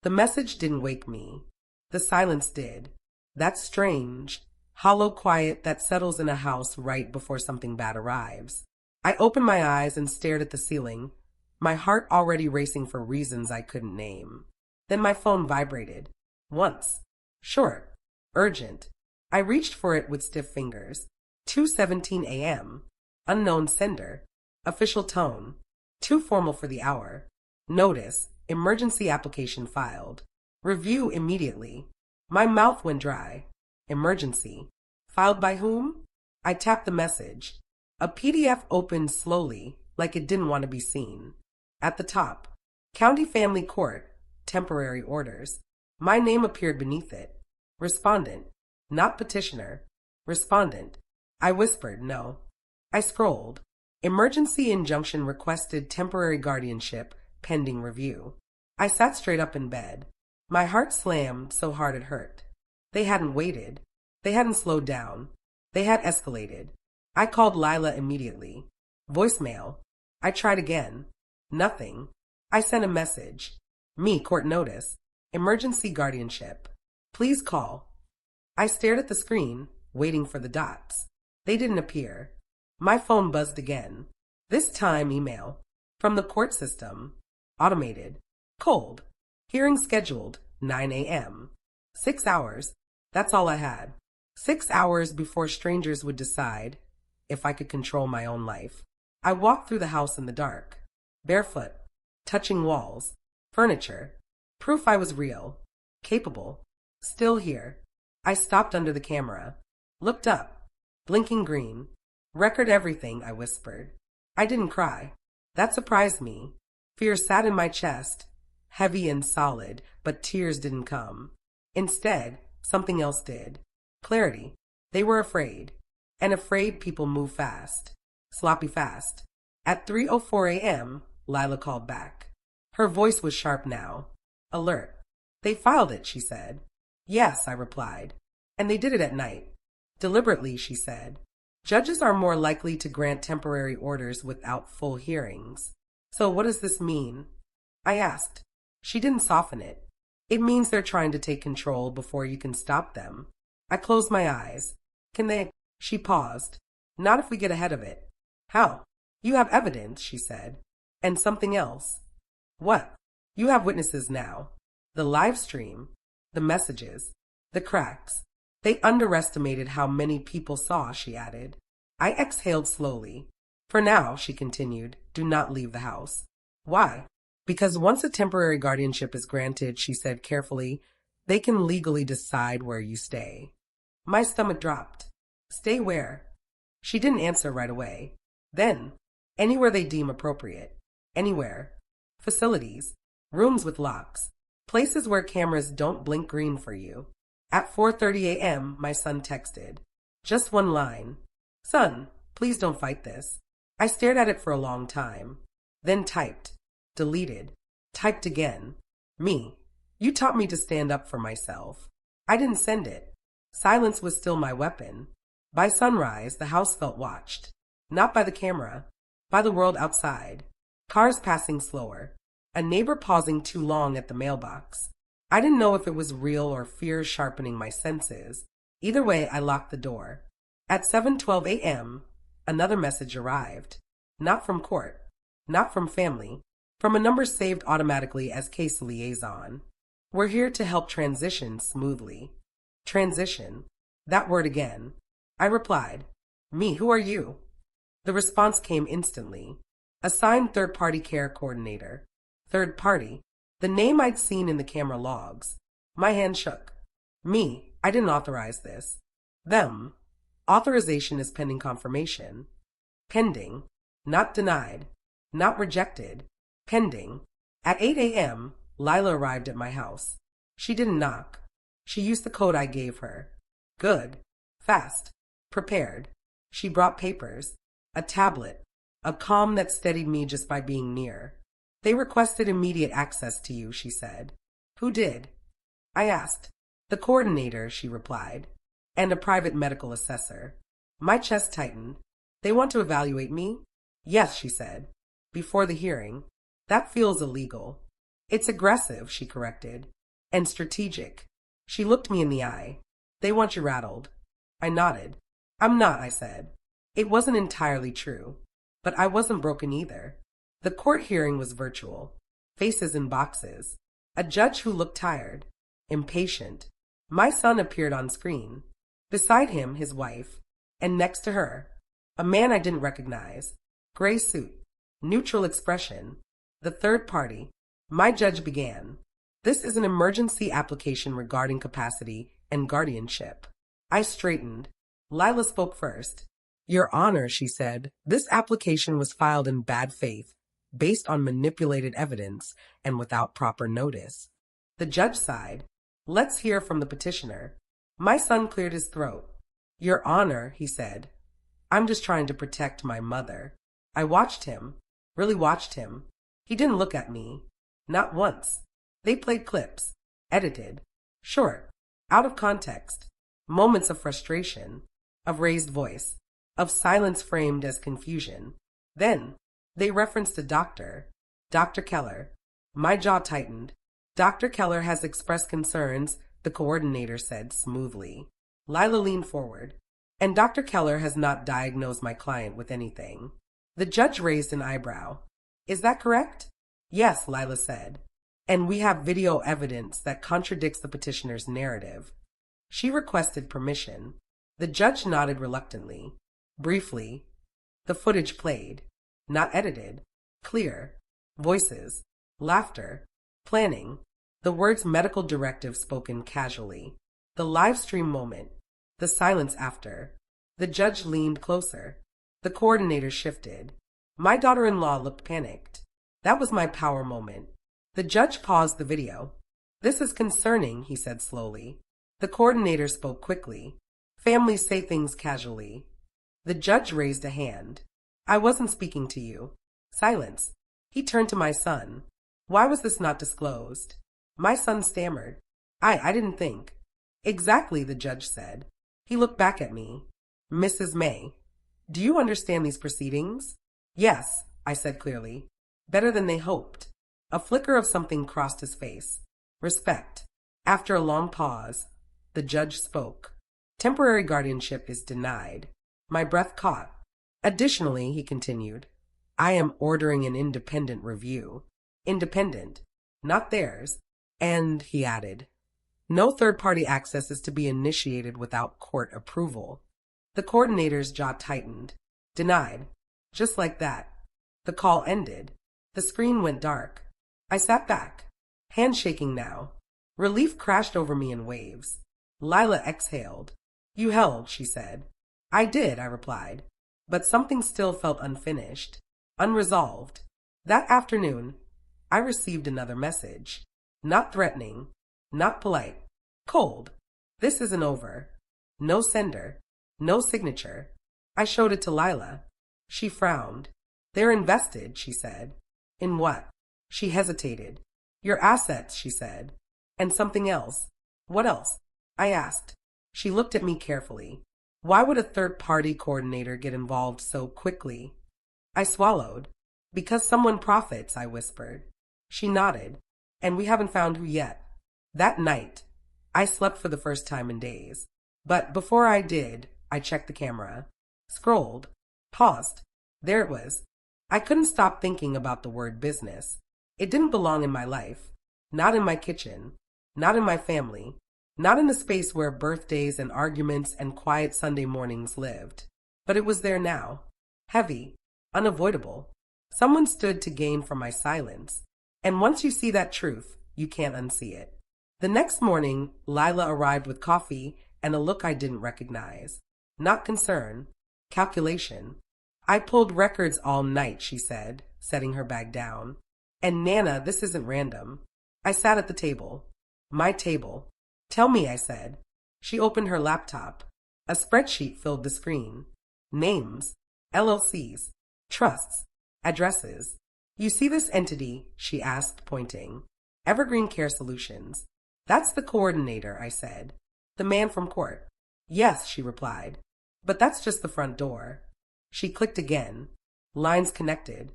The message didn't wake me. The silence did. That strange, hollow quiet that settles in a house right before something bad arrives. I opened my eyes and stared at the ceiling, my heart already racing for reasons I couldn't name. Then my phone vibrated. Once. Short. Urgent. I reached for it with stiff fingers. 2:17 a.m. Unknown sender. Official tone. Too formal for the hour. Notice. Emergency application filed. Review immediately. My mouth went dry. Emergency. Filed by whom? I tapped the message. A PDF opened slowly, like it didn't want to be seen. At the top, County Family Court, temporary orders. My name appeared beneath it. Respondent, not petitioner. Respondent. I whispered, no. I scrolled. Emergency injunction requested temporary guardianship, pending review. I sat straight up in bed. My heart slammed so hard it hurt. They hadn't waited. They hadn't slowed down. They had escalated. I called Lila immediately. Voicemail. I tried again. Nothing. I sent a message. Me, court notice. Emergency guardianship. Please call. I stared at the screen, waiting for the dots. They didn't appear. My phone buzzed again. This time email. From the court system. Automated. Cold. Hearing scheduled. 9 a.m. 6 hours. That's all I had. 6 hours before strangers would decide if I could control my own life. I walked through the house in the dark. Barefoot. Touching walls. Furniture. Proof I was real. Capable. Still here. I stopped under the camera. Looked up. Blinking green. Record everything, I whispered. I didn't cry. That surprised me. Fear sat in my chest, heavy and solid, but tears didn't come. Instead, something else did. Clarity. They were afraid. And afraid people move fast. Sloppy fast. At 3:04 a.m., Lila called back. Her voice was sharp now. Alert. They filed it, she said. Yes, I replied. And they did it at night. Deliberately, she said. Judges are more likely to grant temporary orders without full hearings. So what does this mean? I asked. She didn't soften it. It means they're trying to take control before you can stop them. I closed my eyes. Can they? She paused. Not if we get ahead of it. How? You have evidence, she said. And something else. What? You have witnesses now. The live stream. The messages. The cracks. They underestimated how many people saw, she added. I exhaled slowly. For now, she continued, do not leave the house. Why? Because once a temporary guardianship is granted, she said carefully, they can legally decide where you stay. My stomach dropped. Stay where? She didn't answer right away. Then, Anywhere they deem appropriate. Anywhere. Facilities. Rooms with locks. Places where cameras don't blink green for you. At 4:30 a.m., my son texted. Just one line. Son, please don't fight this. I stared at it for a long time. Then typed. Deleted. Typed again. Me. You taught me to stand up for myself. I didn't send it. Silence was still my weapon. By sunrise, the house felt watched. Not by the camera. By the world outside. Cars passing slower. A neighbor pausing too long at the mailbox. I didn't know if it was real or fear sharpening my senses. Either way, I locked the door. At 7:12 a.m., another message arrived. Not from court. Not from family. From a number saved automatically as case liaison. We're here to help transition smoothly. Transition. That word again. I replied. Me, who are you? The response came instantly. Assigned third-party care coordinator. Third party. The name I'd seen in the camera logs. My hand shook. Me, I didn't authorize this. Them. Authorization is pending confirmation. Pending. Not denied. Not rejected. Pending. At 8 a.m., Lila arrived at my house. She didn't knock. She used the code I gave her. Good. Fast. Prepared. She brought papers. A tablet. A calm that steadied me just by being near. They requested immediate access to you, she said. Who did? I asked. The coordinator, she replied. And a private medical assessor. My chest tightened. They want to evaluate me? Yes, she said. Before the hearing. That feels illegal. It's aggressive, she corrected. And strategic. She looked me in the eye. They want you rattled. I nodded. I'm not, I said. It wasn't entirely true. But I wasn't broken either. The court hearing was virtual. Faces in boxes. A judge who looked tired. Impatient. My son appeared on screen. Beside him, his wife. And next to her, a man I didn't recognize. Gray suit. Neutral expression. The third party. My judge began. This is an emergency application regarding capacity and guardianship. I straightened. Lila spoke first. Your Honor, she said, this application was filed in bad faith, based on manipulated evidence and without proper notice. The judge sighed. Let's hear from the petitioner. My son cleared his throat. Your Honor, he said, I'm just trying to protect my mother. I watched him, really watched him. He didn't look at me. Not once. They played clips, edited, short, out of context, moments of frustration, of raised voice, of silence framed as confusion. Then, they referenced a doctor, Dr. Keller. My jaw tightened. Dr. Keller has expressed concerns, the coordinator said smoothly. Lila leaned forward. And Dr. Keller has not diagnosed my client with anything. The judge raised an eyebrow. Is that correct? Yes, Lila said. And we have video evidence that contradicts the petitioner's narrative. She requested permission. The judge nodded reluctantly. Briefly, the footage played. Not edited. Clear. Voices. Laughter. Planning. The words medical directive spoken casually. The live stream moment. The silence after. The judge leaned closer. The coordinator shifted. My daughter-in-law looked panicked. That was my power moment. The judge paused the video. This is concerning, he said slowly. The coordinator spoke quickly. Families say things casually. The judge raised a hand. I wasn't speaking to you. Silence. He turned to my son. Why was this not disclosed? My son stammered. I didn't think. Exactly, the judge said. He looked back at me. Mrs. May, do you understand these proceedings? Yes, I said clearly. Better than they hoped. A flicker of something crossed his face. Respect. After a long pause, the judge spoke. Temporary guardianship is denied. My breath caught. Additionally, he continued, I am ordering an independent review. Independent, not theirs. And, he added, no third-party access is to be initiated without court approval. The coordinator's jaw tightened. Denied. Just like that. The call ended. The screen went dark. I sat back, hands shaking now. Relief crashed over me in waves. Lila exhaled. You held, she said. I did, I replied. But something still felt unfinished. unresolved. That afternoon, I received another message. Not threatening, not polite, cold. This isn't over. No sender, no signature. I showed it to Lila. She frowned. They're invested, she said. In what? She hesitated. Your assets, she said. And something else. What else? I asked. She looked at me carefully. Why would a third-party coordinator get involved so quickly? I swallowed. Because someone profits, I whispered. She nodded. And we haven't found who yet. That night, I slept for the first time in days. But before I did, I checked the camera. Scrolled. Paused. There it was. I couldn't stop thinking about the word business. It didn't belong in my life. Not in my kitchen. Not in my family. Not in the space where birthdays and arguments and quiet Sunday mornings lived. But it was there now. Heavy. Unavoidable. Someone stood to gain from my silence. And once you see that truth, you can't unsee it. The next morning, Lila arrived with coffee and a look I didn't recognize. Not concern. Calculation. I pulled records all night, she said, setting her bag down. And Nana, this isn't random. I sat at the table. My table. Tell me, I said. She opened her laptop. A spreadsheet filled the screen. Names. LLCs. Trusts. Addresses. You see this entity? She asked, pointing. Evergreen Care Solutions. That's the coordinator, I said. The man from court. Yes, she replied. But that's just the front door. She clicked again. Lines connected.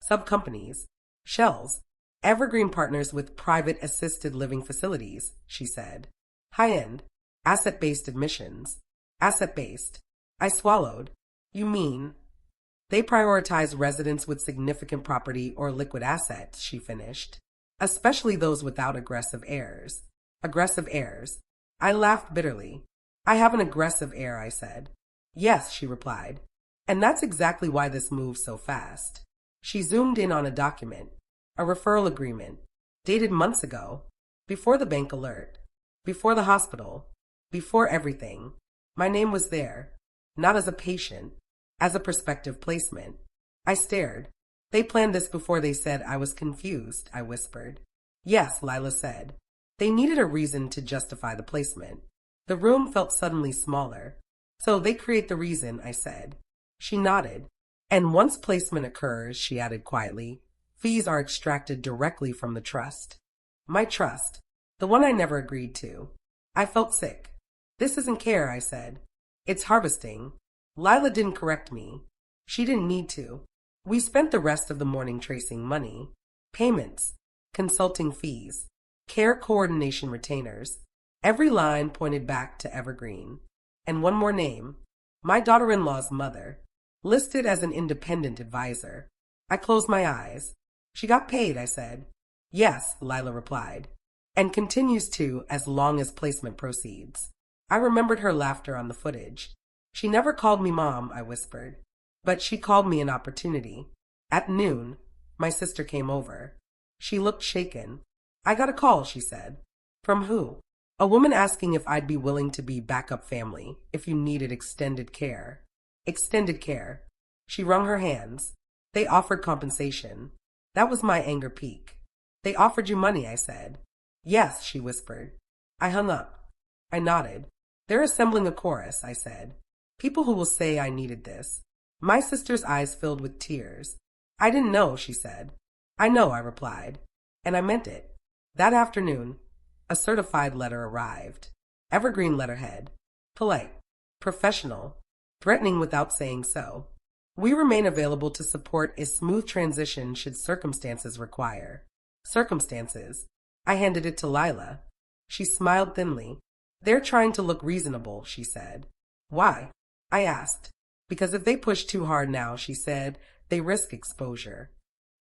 Subcompanies. Shells. Evergreen partners with private assisted living facilities, she said. High-end. Asset-based admissions. Asset-based. I swallowed. You mean? They prioritize residents with significant property or liquid assets, she finished. Especially those without aggressive heirs. Aggressive heirs. I laughed bitterly. I have an aggressive heir, I said. Yes, she replied. And that's exactly why this moves so fast. She zoomed in on a document. A referral agreement. Dated months ago. Before the bank alert. Before the hospital. Before everything. My name was there. Not as a patient. As a prospective placement. I stared. They planned this before they said I was confused, I whispered. Yes, Lila said. They needed a reason to justify the placement. The room felt suddenly smaller. So they create the reason, I said. She nodded. And once placement occurs, she added quietly, fees are extracted directly from the trust. My trust. The one I never agreed to. I felt sick. This isn't care, I said. It's harvesting. Lila didn't correct me. She didn't need to. We spent the rest of the morning tracing money. Payments. Consulting fees. Care coordination retainers. Every line pointed back to Evergreen. And one more name. My daughter-in-law's mother. Listed as an independent advisor. I closed my eyes. She got paid, I said. Yes, Lila replied. And continues to as long as placement proceeds. I remembered her laughter on the footage. She never called me Mom, I whispered. But she called me an opportunity. At noon, my sister came over. She looked shaken. I got a call, she said. From who? A woman asking if I'd be willing to be backup family if you needed extended care. Extended care. She wrung her hands. They offered compensation. That was my anger peak. They offered you money, I said. Yes, she whispered. I hung up. I nodded. They're assembling a chorus, I said. People who will say I needed this. My sister's eyes filled with tears. I didn't know, she said. I know, I replied. And I meant it. That afternoon, a certified letter arrived. Evergreen letterhead. Polite. Professional. Threatening without saying so. We remain available to support a smooth transition should circumstances require. Circumstances. I handed it to Lila. She smiled thinly. They're trying to look reasonable, she said. Why? I asked. Because if they push too hard now, she said, they risk exposure.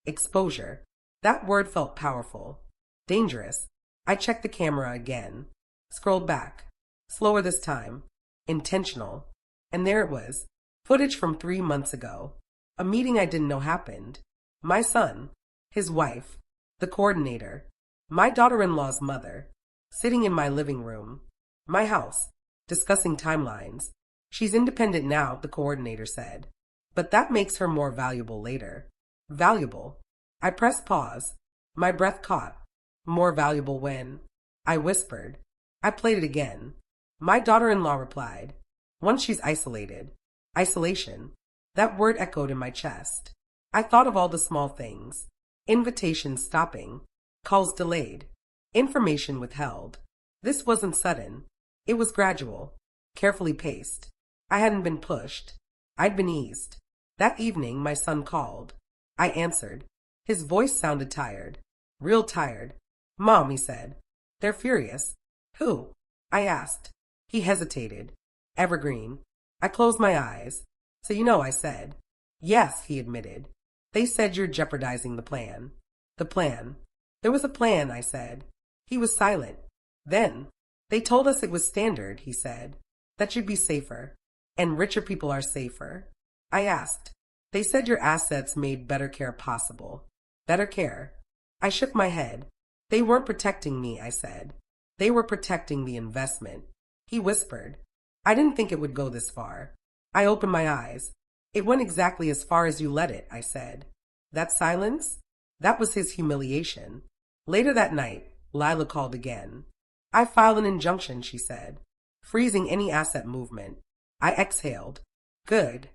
Exposure. That word felt powerful. Dangerous. I checked the camera again. Scrolled back. Slower this time. Intentional. And there it was. Footage from 3 months ago. A meeting I didn't know happened. My son. His wife. The coordinator. My daughter-in-law's mother. Sitting in my living room. My house. Discussing timelines. She's independent now, the coordinator said. But that makes her more valuable later. Valuable. I pressed pause. My breath caught. More valuable when? I whispered. I played it again. My daughter-in-law replied. Once she's isolated. Isolation. That word echoed in my chest. I thought of all the small things. Invitations stopping. Calls delayed. Information withheld. This wasn't sudden. It was gradual. Carefully paced. I hadn't been pushed. I'd been eased. That evening, my son called. I answered. His voice sounded tired. Real tired. Mom, he said. They're furious. Who? I asked. He hesitated. Evergreen. I closed my eyes. So you know, I said. Yes, he admitted. They said you're jeopardizing the plan. The plan. There was a plan, I said. He was silent. Then, they told us it was standard, he said. That you'd be safer. And richer people are safer. I asked. They said your assets made better care possible. Better care. I shook my head. They weren't protecting me, I said. They were protecting the investment. He whispered. I didn't think it would go this far. I opened my eyes. It went exactly as far as you let it, I said. That silence? That was his humiliation. Later that night, Lila called again. I filed an injunction, she said, freezing any asset movement. I exhaled. Good.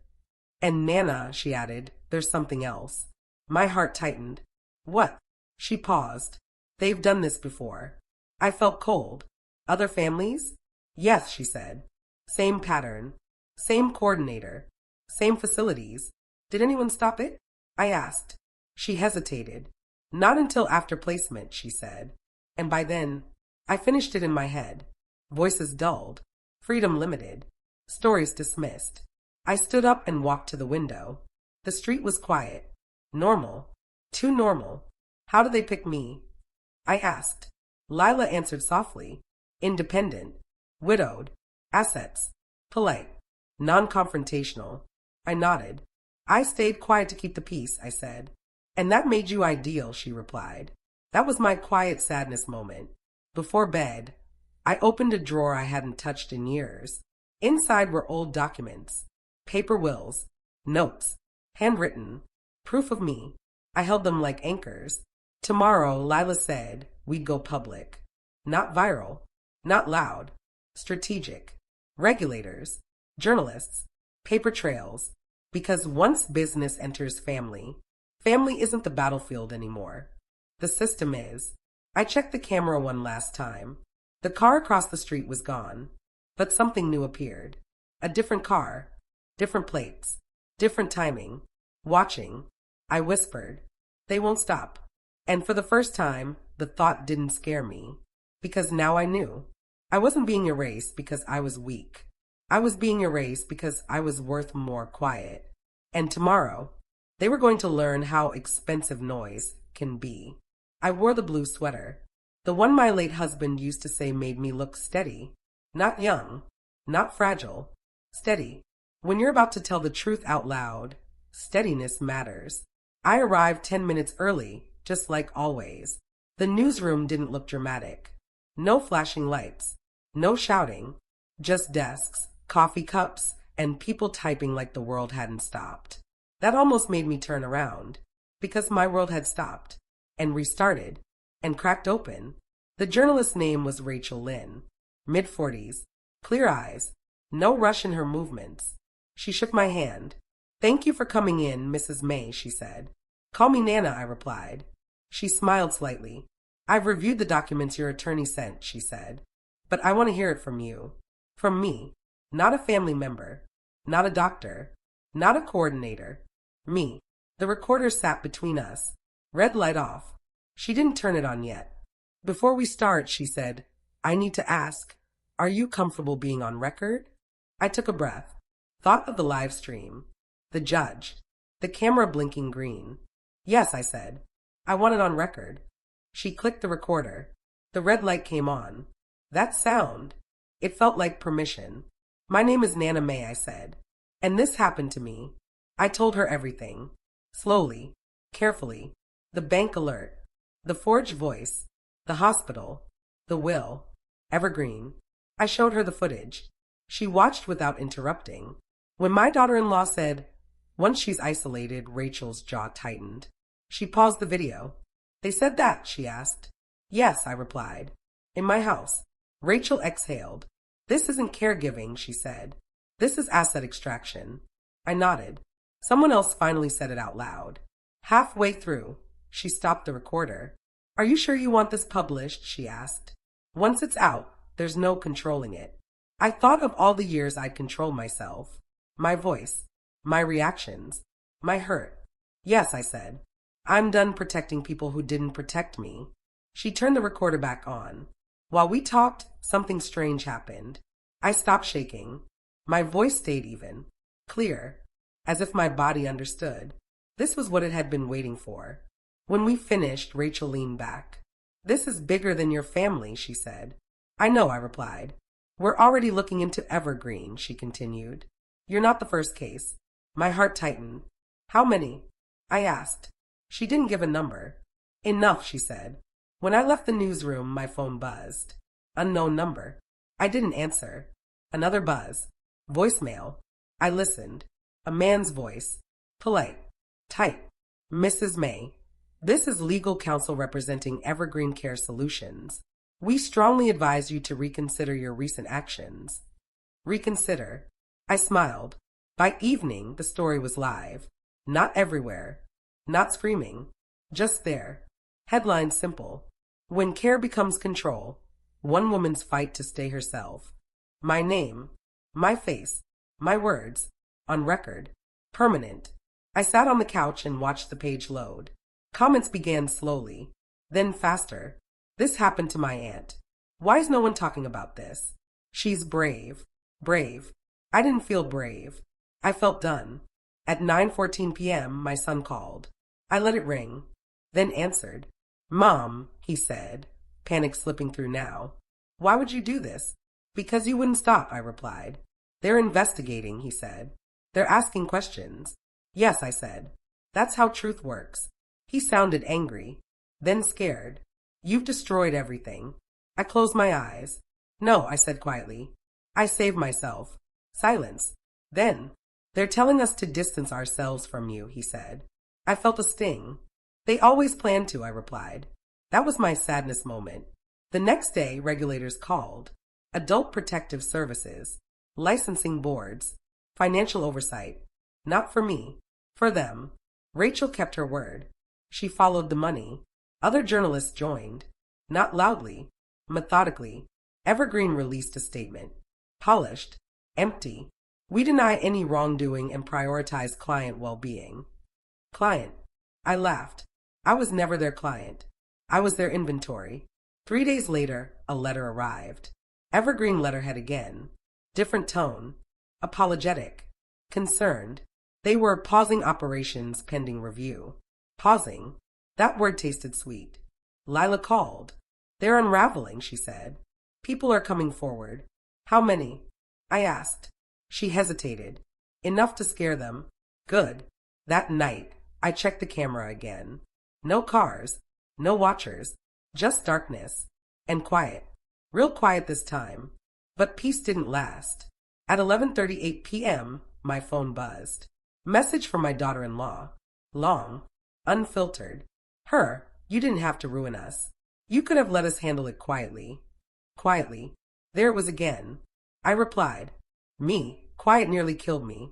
And Nana, she added, there's something else. My heart tightened. What? She paused. They've done this before. I felt cold. Other families? Yes, she said. Same pattern. Same coordinator. Same facilities. Did anyone stop it? I asked. She hesitated. Not until after placement, she said. And by then, I finished it in my head. Voices dulled. Freedom limited. Stories dismissed. I stood up and walked to the window. The street was quiet. Normal. Too normal. How did they pick me? I asked. Lila answered softly. Independent. Widowed. Assets. Polite. Non-confrontational. I nodded. I stayed quiet to keep the peace, I said. And that made you ideal, she replied. That was my quiet sadness moment. Before bed, I opened a drawer I hadn't touched in years. Inside were old documents, paper wills, notes, handwritten, proof of me. I held them like anchors. Tomorrow, Lila said, we'd go public. Not viral, not loud, strategic. Regulators, journalists, paper trails. Because once business enters family, family isn't the battlefield anymore. The system is. I checked the camera one last time. The car across the street was gone. But something new appeared. A different car. Different plates. Different timing. Watching. I whispered. They won't stop. And for the first time, the thought didn't scare me. Because now I knew. I wasn't being erased because I was weak. I was being erased because I was worth more quiet. And tomorrow, they were going to learn how expensive noise can be. I wore the blue sweater. The one my late husband used to say made me look steady. Not young. Not fragile. Steady. When you're about to tell the truth out loud, steadiness matters. I arrived 10 minutes early, just like always. The newsroom didn't look dramatic. No flashing lights. No shouting. Just desks, coffee cups, and people typing like the world hadn't stopped. That almost made me turn around, because my world had stopped, and restarted, and cracked open. The journalist's name was Rachel Lynn. Mid-40s, clear eyes, no rush in her movements. She shook my hand. Thank you for coming in, Mrs. May, she said. Call me Nana, I replied. She smiled slightly. I've reviewed the documents your attorney sent, she said. But I want to hear it from you. From me. Not a family member. Not a doctor. Not a coordinator. Me. The recorder sat between us. Red light off. She didn't turn it on yet. Before we start, she said, I need to ask, are you comfortable being on record? I took a breath. Thought of the live stream. The judge. The camera blinking green. Yes, I said. I want it on record. She clicked the recorder. The red light came on. That sound. It felt like permission. My name is Nana May, I said. And this happened to me. I told her everything. Slowly. Carefully. The bank alert. The forged voice. The hospital. The will. Evergreen. I showed her the footage. She watched without interrupting. When my daughter-in-law said, Once she's isolated, Rachel's jaw tightened. She paused the video. They said that, she asked. Yes, I replied. In my house. Rachel exhaled. This isn't caregiving, she said. This is asset extraction. I nodded. Someone else finally said it out loud. Halfway through, she stopped the recorder. Are you sure you want this published? She asked. Once it's out, there's no controlling it. I thought of all the years I'd controlled myself. My voice. My reactions. My hurt. Yes, I said. I'm done protecting people who didn't protect me. She turned the recorder back on. While we talked, something strange happened. I stopped shaking. My voice stayed even. Clear. As if my body understood. This was what it had been waiting for. When we finished, Rachel leaned back. This is bigger than your family, she said. I know, I replied. We're already looking into Evergreen, she continued. You're not the first case. My heart tightened. How many? I asked. She didn't give a number. Enough, she said. When I left the newsroom, my phone buzzed. Unknown number. I didn't answer. Another buzz. Voicemail. I listened. A man's voice. Polite. Tight. Mrs. May. This is legal counsel representing Evergreen Care Solutions. We strongly advise you to reconsider your recent actions. Reconsider. I smiled. By evening, the story was live. Not everywhere. Not screaming. Just there. Headline simple. When care becomes control, one woman's fight to stay herself. My name. My face. My words. On record. Permanent. I sat on the couch and watched the page load. Comments began slowly, then faster. This happened to my aunt. Why is no one talking about this? She's brave. Brave. I didn't feel brave. I felt done. At 9:14 p.m., my son called. I let it ring, then answered. Mom, he said, panic slipping through now. Why would you do this? Because you wouldn't stop, I replied. They're investigating, he said. They're asking questions. Yes, I said. That's how truth works. He sounded angry, then scared. You've destroyed everything. I closed my eyes. No, I said quietly. I saved myself. Silence. Then, they're telling us to distance ourselves from you, he said. I felt a sting. They always plan to, I replied. That was my sadness moment. The next day, regulators called. Adult Protective Services, licensing boards, financial oversight. Not for me. For them. Rachel kept her word. She followed the money. Other journalists joined. Not loudly. Methodically. Evergreen released a statement. Polished. Empty. We deny any wrongdoing and prioritize client well-being. Client. I laughed. I was never their client. I was their inventory. 3 days later, a letter arrived. Evergreen letterhead again. Different tone. Apologetic. Concerned. They were pausing operations pending review. Pausing. That word tasted sweet. Lila called. They're unraveling, she said. People are coming forward. How many? I asked. She hesitated. Enough to scare them. Good. That night, I checked the camera again. No cars. No watchers. Just darkness. And quiet. Real quiet this time. But peace didn't last. At 11:38 p.m., my phone buzzed. Message from my daughter-in-law. Long. Unfiltered. Her, you didn't have to ruin us. You could have let us handle it quietly. Quietly. There it was again. I replied. Me. Quiet nearly killed me.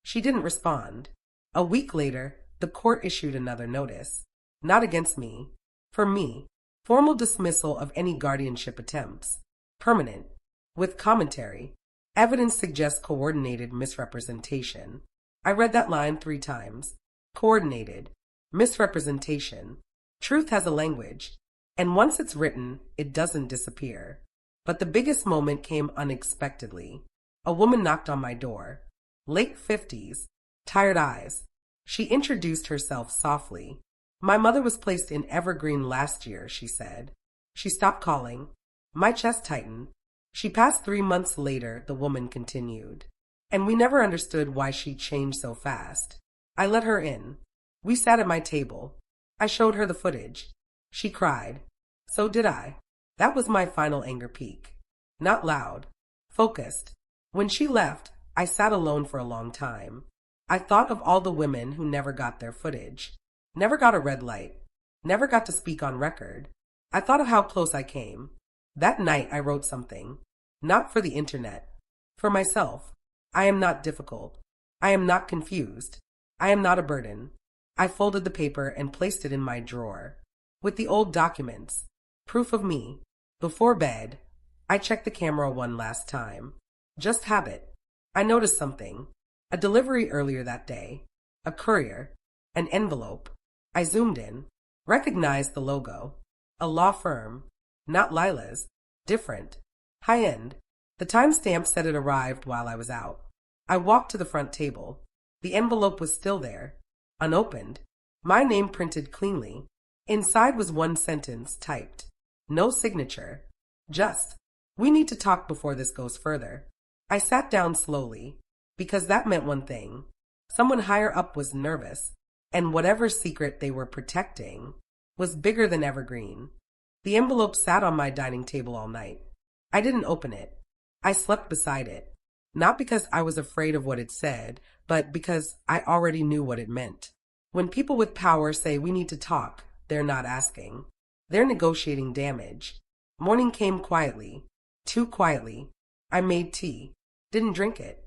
She didn't respond. A week later, the court issued another notice. Not against me. For me. Formal dismissal of any guardianship attempts. Permanent. With commentary. Evidence suggests coordinated misrepresentation. I read that line 3 times. Coordinated. Misrepresentation. Truth has a language. And once it's written, it doesn't disappear. But the biggest moment came unexpectedly. A woman knocked on my door. Late 50s. Tired eyes. She introduced herself softly. My mother was placed in Evergreen last year, she said. She stopped calling. My chest tightened. She passed 3 months later, the woman continued. And we never understood why she changed so fast. I let her in. We sat at my table. I showed her the footage. She cried. So did I. That was my final anger peak. Not loud. Focused. When she left, I sat alone for a long time. I thought of all the women who never got their footage, never got a red light, never got to speak on record. I thought of how close I came. That night I wrote something, not for the internet, for myself. I am not difficult. I am not confused. I am not a burden. I folded the paper and placed it in my drawer, with the old documents, proof of me. Before bed, I checked the camera one last time. Just habit. I noticed something. A delivery earlier that day. A courier. An envelope. I zoomed in. Recognized the logo. A law firm. Not Lila's. Different. High-end. The timestamp said it arrived while I was out. I walked to the front table. The envelope was still there, unopened. My name printed cleanly. Inside was one sentence typed. No signature. Just, we need to talk before this goes further. I sat down slowly, because that meant one thing. Someone higher up was nervous, and whatever secret they were protecting was bigger than Evergreen. The envelope sat on my dining table all night. I didn't open it. I slept beside it. Not because I was afraid of what it said, but because I already knew what it meant. When people with power say we need to talk, they're not asking. They're negotiating damage. Morning came quietly. Too quietly. I made tea. Didn't drink it.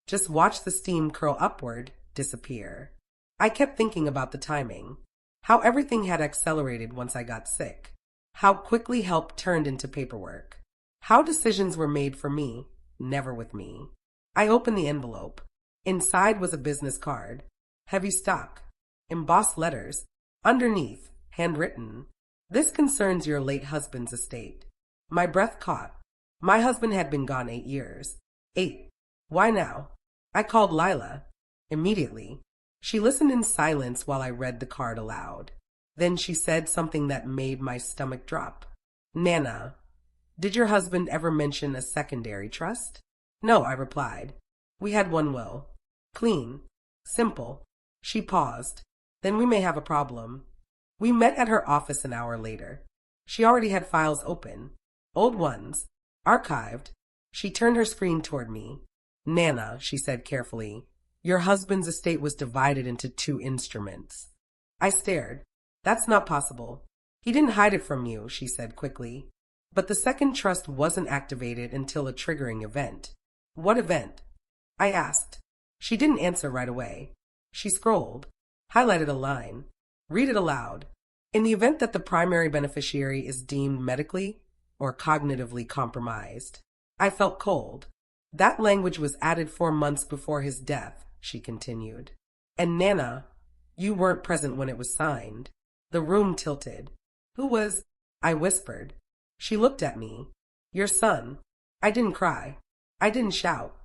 Just watched the steam curl upward, disappear. I kept thinking about the timing. How everything had accelerated once I got sick. How quickly help turned into paperwork. How decisions were made for me, never with me. I opened the envelope. Inside was a business card. Heavy stock. Embossed letters. Underneath, handwritten. This concerns your late husband's estate. My breath caught. My husband had been gone 8 years. 8. Why now? I called Lila. Immediately. She listened in silence while I read the card aloud. Then she said something that made my stomach drop. Nana, did your husband ever mention a secondary trust? No, I replied. We had one will. Clean. Simple. She paused. Then we may have a problem. We met at her office an hour later. She already had files open. Old ones. Archived. She turned her screen toward me. Nana, she said carefully, your husband's estate was divided into 2 instruments. I stared. That's not possible. He didn't hide it from you, she said quickly. But the second trust wasn't activated until a triggering event. What event? I asked. She didn't answer right away. She scrolled, highlighted a line. Read it aloud. In the event that the primary beneficiary is deemed medically or cognitively compromised. I felt cold. That language was added 4 months before his death, she continued. And Nana, you weren't present when it was signed. The room tilted. Who was? I whispered. She looked at me. Your son. I didn't cry. I didn't shout.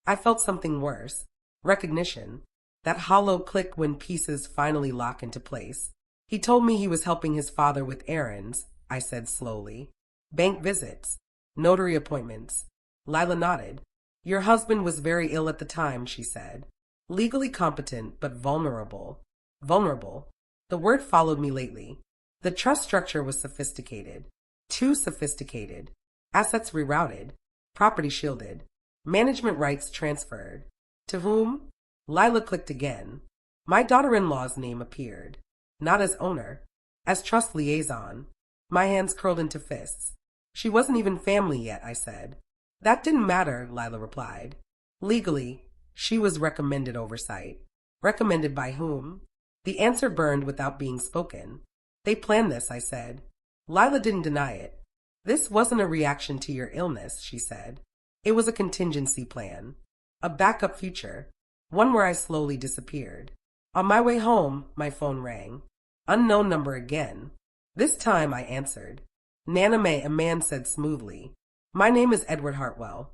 I felt something worse. Recognition. That hollow click when pieces finally lock into place. He told me he was helping his father with errands, I said slowly. Bank visits. Notary appointments. Lila nodded. Your husband was very ill at the time, she said. Legally competent, but vulnerable. Vulnerable. The word followed me lately. The trust structure was sophisticated. Too sophisticated. Assets rerouted. Property shielded. Management rights transferred. To whom? Lila clicked again. My daughter-in-law's name appeared. Not as owner. As trust liaison. My hands curled into fists. She wasn't even family yet, I said. That didn't matter, Lila replied. Legally, she was recommended oversight. Recommended by whom? The answer burned without being spoken. They planned this, I said. Lila didn't deny it. This wasn't a reaction to your illness, she said. It was a contingency plan. A backup future. One where I slowly disappeared. On my way home, my phone rang. Unknown number again. This time I answered. Nana May, a man said smoothly. My name is Edward Hartwell.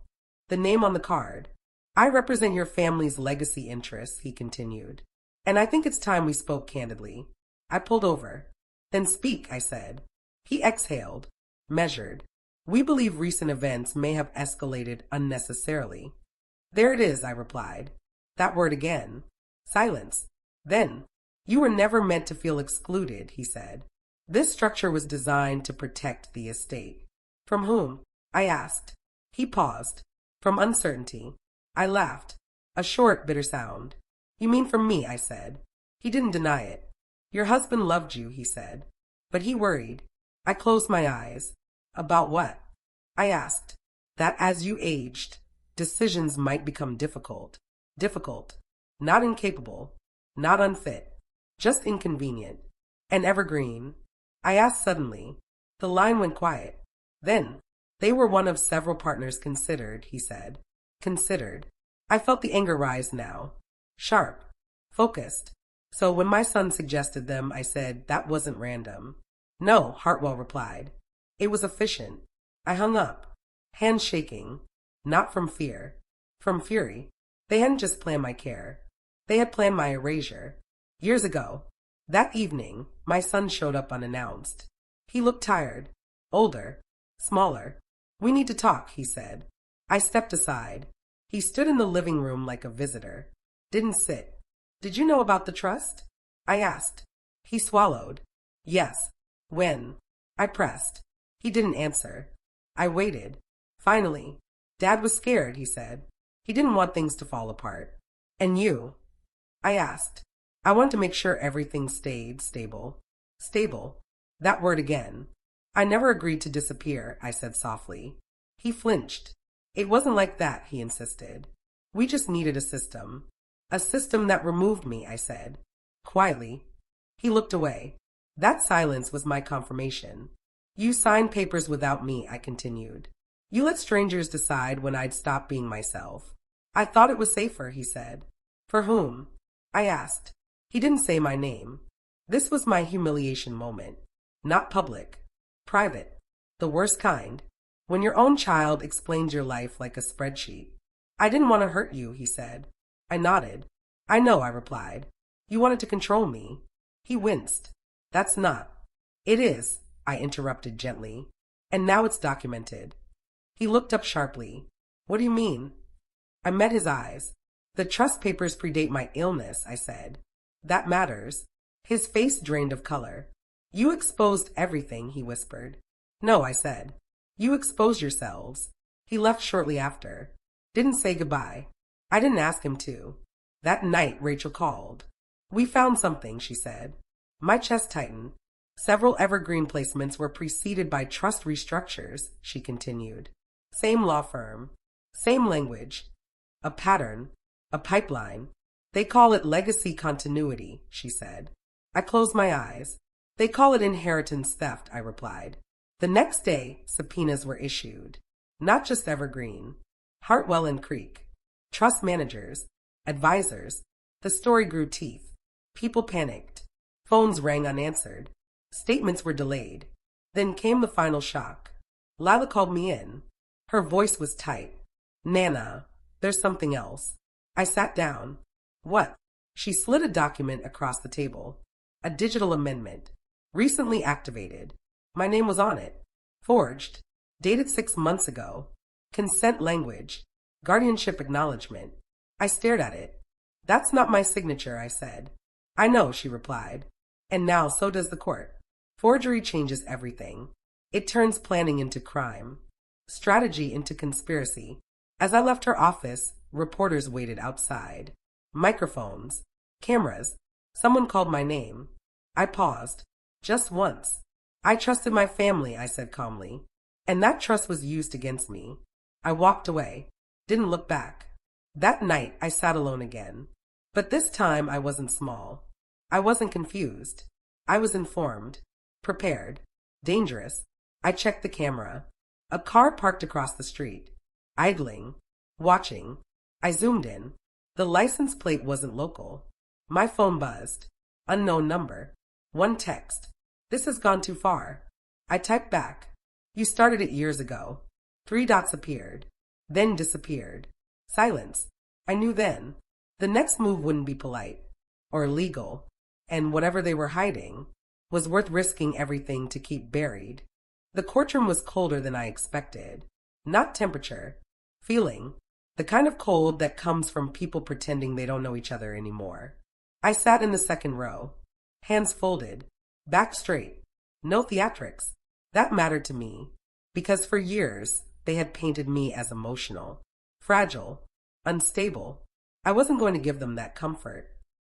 The name on the card. I represent your family's legacy interests, he continued. And I think it's time we spoke candidly. I pulled over. Then speak, I said. He exhaled. Measured. We believe recent events may have escalated unnecessarily. There it is, I replied. That word again. Silence. Then, you were never meant to feel excluded, he said. This structure was designed to protect the estate. From whom? I asked. He paused. From uncertainty. I laughed. A short, bitter sound. You mean from me, I said. He didn't deny it. Your husband loved you, he said. But he worried. I closed my eyes. About what? I asked. That as you aged, decisions might become difficult. Difficult. Not incapable. Not unfit. Just inconvenient. And evergreen. I asked suddenly. The line went quiet. Then, they were one of several partners considered, he said. Considered. I felt the anger rise now. Sharp. Focused. So when my son suggested them, I said that wasn't random. No, Hartwell replied. It was efficient. I hung up. Hands shaking. Not from fear. From fury. They hadn't just planned my care. They had planned my erasure. Years ago. That evening, my son showed up unannounced. He looked tired. Older. Smaller. We need to talk, he said. I stepped aside. He stood in the living room like a visitor. Didn't sit. Did you know about the trust? I asked. He swallowed. Yes. When? I pressed. He didn't answer. I waited. Finally. Dad was scared, he said. He didn't want things to fall apart. And you? I asked. I wanted to make sure everything stayed stable. Stable. That word again. I never agreed to disappear, I said softly. He flinched. It wasn't like that, he insisted. We just needed a system. A system that removed me, I said. Quietly. He looked away. That silence was my confirmation. You signed papers without me, I continued. You let strangers decide when I'd stop being myself. I thought it was safer, he said. For whom? I asked. He didn't say my name. This was my humiliation moment. Not public. Private. The worst kind. When your own child explains your life like a spreadsheet. I didn't want to hurt you, he said. I nodded. I know, I replied. You wanted to control me. He winced. That's not. It is, I interrupted gently. And now it's documented. He looked up sharply. What do you mean? I met his eyes. The trust papers predate my illness, I said. That matters. His face drained of color. You exposed everything, he whispered. No, I said. You exposed yourselves. He left shortly after. Didn't say goodbye. I didn't ask him to. That night, Rachel called. We found something, she said. My chest tightened. Several evergreen placements were preceded by trust restructures, she continued. Same law firm. Same language. A pattern. A pipeline. They call it legacy continuity, she said. I closed my eyes. They call it inheritance theft, I replied. The next day, subpoenas were issued. Not just Evergreen. Hartwell and Creek. Trust managers. Advisors. The story grew teeth. People panicked. Phones rang unanswered. Statements were delayed. Then came the final shock. Lila called me in. Her voice was tight. Nana, there's something else. I sat down. What? She slid a document across the table. A digital amendment. Recently activated. My name was on it. Forged. Dated 6 months ago. Consent language. Guardianship acknowledgement. I stared at it. That's not my signature, I said. I know, she replied. And now so does the court. Forgery changes everything. It turns planning into crime. Strategy into conspiracy. As I left her office, reporters waited outside. Microphones. Cameras. Someone called my name. I paused. Just once. I trusted my family, I said calmly. And that trust was used against me. I walked away. Didn't look back. That night, I sat alone again. But this time, I wasn't small. I wasn't confused. I was informed. Prepared. Dangerous. I checked the camera. A car parked across the street. Idling. Watching. I zoomed in. The license plate wasn't local. My phone buzzed. Unknown number. One text. This has gone too far. I typed back. You started it years ago. 3 dots appeared. Then disappeared. Silence. I knew then. The next move wouldn't be polite. Or illegal. And whatever they were hiding was worth risking everything to keep buried. The courtroom was colder than I expected. Not temperature. Feeling. The kind of cold that comes from people pretending they don't know each other anymore. I sat in the second row. Hands folded. Back straight. No theatrics. That mattered to me. Because for years, they had painted me as emotional. Fragile. Unstable. I wasn't going to give them that comfort.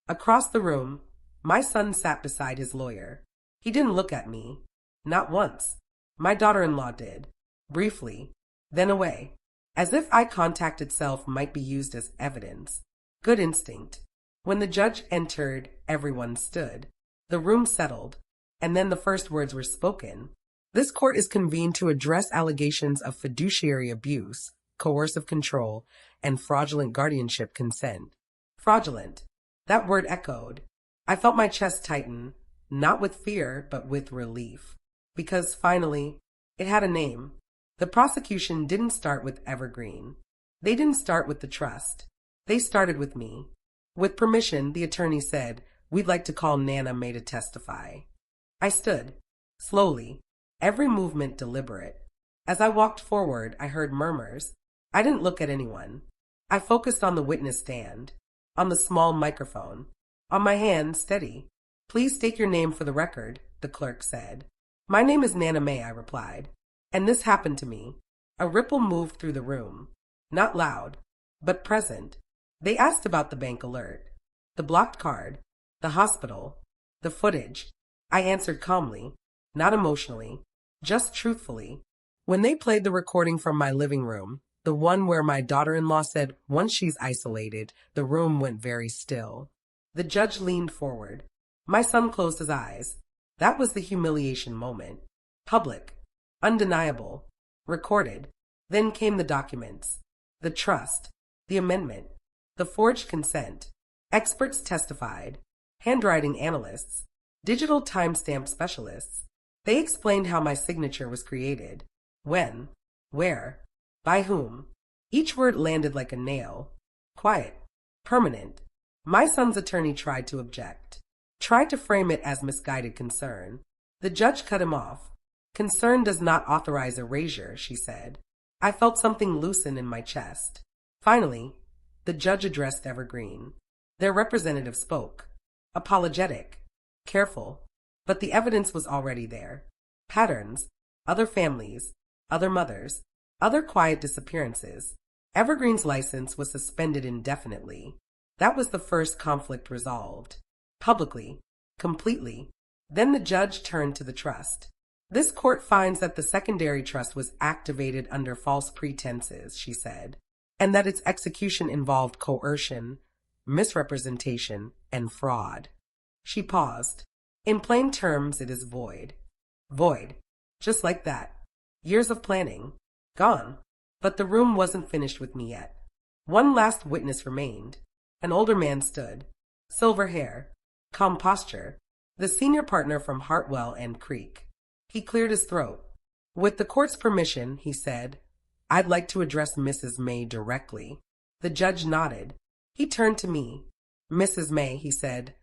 Across the room, my son sat beside his lawyer. He didn't look at me. Not once. My daughter-in-law did. Briefly. Then away. As if eye contact itself might be used as evidence. Good instinct. When the judge entered, everyone stood. The room settled. And then the first words were spoken. This court is convened to address allegations of fiduciary abuse, coercive control, and fraudulent guardianship consent. Fraudulent. That word echoed. I felt my chest tighten, not with fear, but with relief. Because, finally, it had a name. The prosecution didn't start with Evergreen. They didn't start with the trust. They started with me. With permission, the attorney said, "We'd like to call Nana May to testify." I stood, slowly, every movement deliberate. As I walked forward, I heard murmurs. I didn't look at anyone. I focused on the witness stand, on the small microphone, on my hand, steady. "Please state your name for the record," the clerk said. "My name is Nana May," I replied. And this happened to me. A ripple moved through the room. Not loud, but present. They asked about the bank alert, the blocked card, the hospital, the footage. I answered calmly, not emotionally, just truthfully. When they played the recording from my living room, the one where my daughter-in-law said, "Once she's isolated," the room went very still. The judge leaned forward. My son closed his eyes. That was the humiliation moment. Public. Undeniable. Recorded. Then came the documents. The trust. The amendment. The forged consent. Experts testified. Handwriting analysts. Digital timestamp specialists. They explained how my signature was created. When. Where. By whom. Each word landed like a nail. Quiet. Permanent. My son's attorney tried to object. Tried to frame it as misguided concern. The judge cut him off. "Concern does not authorize erasure," she said. I felt something loosen in my chest. Finally, the judge addressed Evergreen. Their representative spoke. Apologetic. Careful. But the evidence was already there. Patterns. Other families. Other mothers. Other quiet disappearances. Evergreen's license was suspended indefinitely. That was the first conflict resolved. Publicly. Completely. Then the judge turned to the trust. "This court finds that the secondary trust was activated under false pretenses," she said, "and that its execution involved coercion, misrepresentation, and fraud." She paused. "In plain terms, it is void." Void. Just like that. Years of planning. Gone. But the room wasn't finished with me yet. One last witness remained. An older man stood. Silver hair. Calm posture. The senior partner from Hartwell and Creek. He cleared his throat. "With the court's permission," he said, "I'd like to address Mrs. May directly." The judge nodded. He turned to me. "Mrs. May," he said,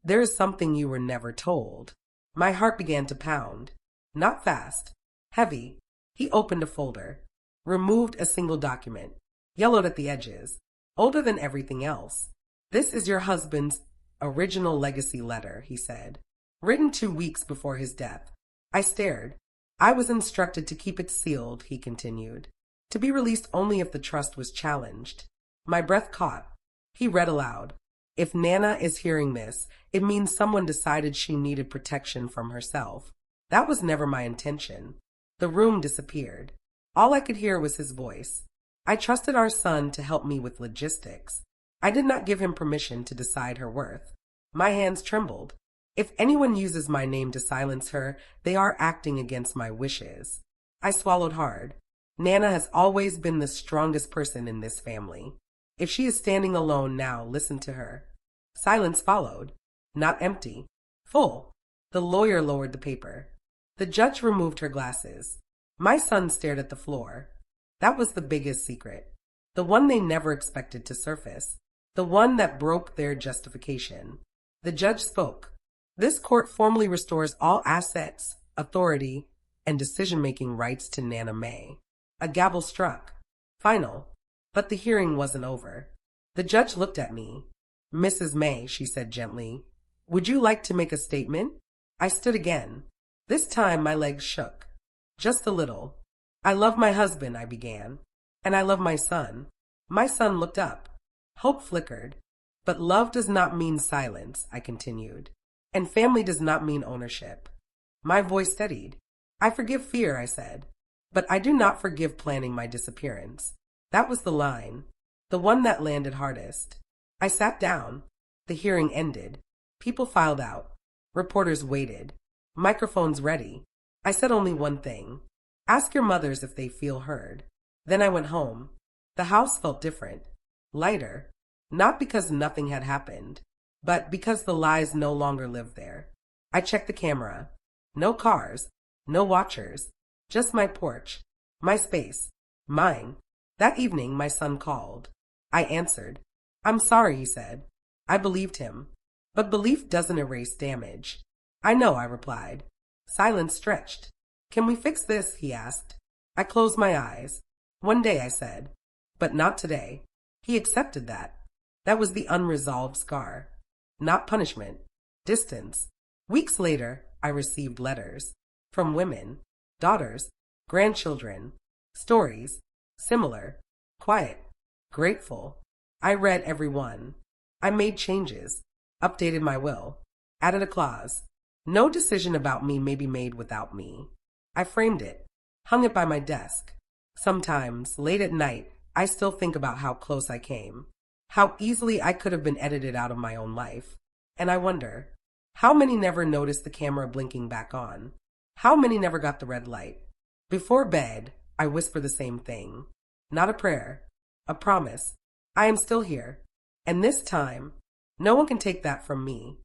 "there is something you were never told." My heart began to pound. Not fast. Heavy. He opened a folder. Removed a single document. Yellowed at the edges. Older than everything else. "This is your husband's original legacy letter," he said. "Written 2 weeks before his death." I stared. "I was instructed to keep it sealed," he continued. "To be released only if the trust was challenged." My breath caught. He read aloud. "If Nana is hearing this, it means someone decided she needed protection from herself. That was never my intention." The room disappeared. All I could hear was his voice. I trusted our son to help me with logistics. I did not give him permission to decide her worth. My hands trembled. If anyone uses my name to silence her, they are acting against my wishes. I swallowed hard. Nana has always been the strongest person in this family. If she is standing alone now, listen to her. Silence followed. Not empty. Full. The lawyer lowered the paper. The judge removed her glasses. My son stared at the floor. That was the biggest secret. The one they never expected to surface. The one that broke their justification. The judge spoke. "This court formally restores all assets, authority, and decision-making rights to Nana May." A gavel struck. Final. But the hearing wasn't over. The judge looked at me. "Mrs. May," she said gently, "would you like to make a statement?" I stood again. This time my legs shook. Just a little. "I love my husband," I began. "And I love my son." My son looked up. Hope flickered. But love does not mean silence, I continued. And family does not mean ownership. My voice steadied. I forgive fear, I said. But I do not forgive planning my disappearance. That was the line. The one that landed hardest. I sat down. The hearing ended. People filed out. Reporters waited. Microphones ready. I said only one thing. Ask your mothers if they feel heard. Then I went home. The house felt different. Lighter. Not because nothing had happened, but because the lies no longer lived there. I checked the camera. No cars. No watchers. Just my porch. My space. Mine. That evening, my son called. I answered. I'm sorry, he said. I believed him. But belief doesn't erase damage. I know, I replied. Silence stretched. Can we fix this? He asked. I closed my eyes. One day, I said. But not today. He accepted that. That was the unresolved scar. Not punishment. Distance. Weeks later, I received letters. From women. Daughters. Grandchildren. Stories. Similar. Quiet. Grateful. I read every one. I made changes. Updated my will. Added a clause. No decision about me may be made without me. I framed it. Hung it by my desk. Sometimes, late at night, I still think about how close I came. How easily I could have been edited out of my own life. And I wonder, how many never noticed the camera blinking back on? How many never got the red light? Before bed, I whisper the same thing. Not a prayer. A promise. I am still here. And this time, no one can take that from me.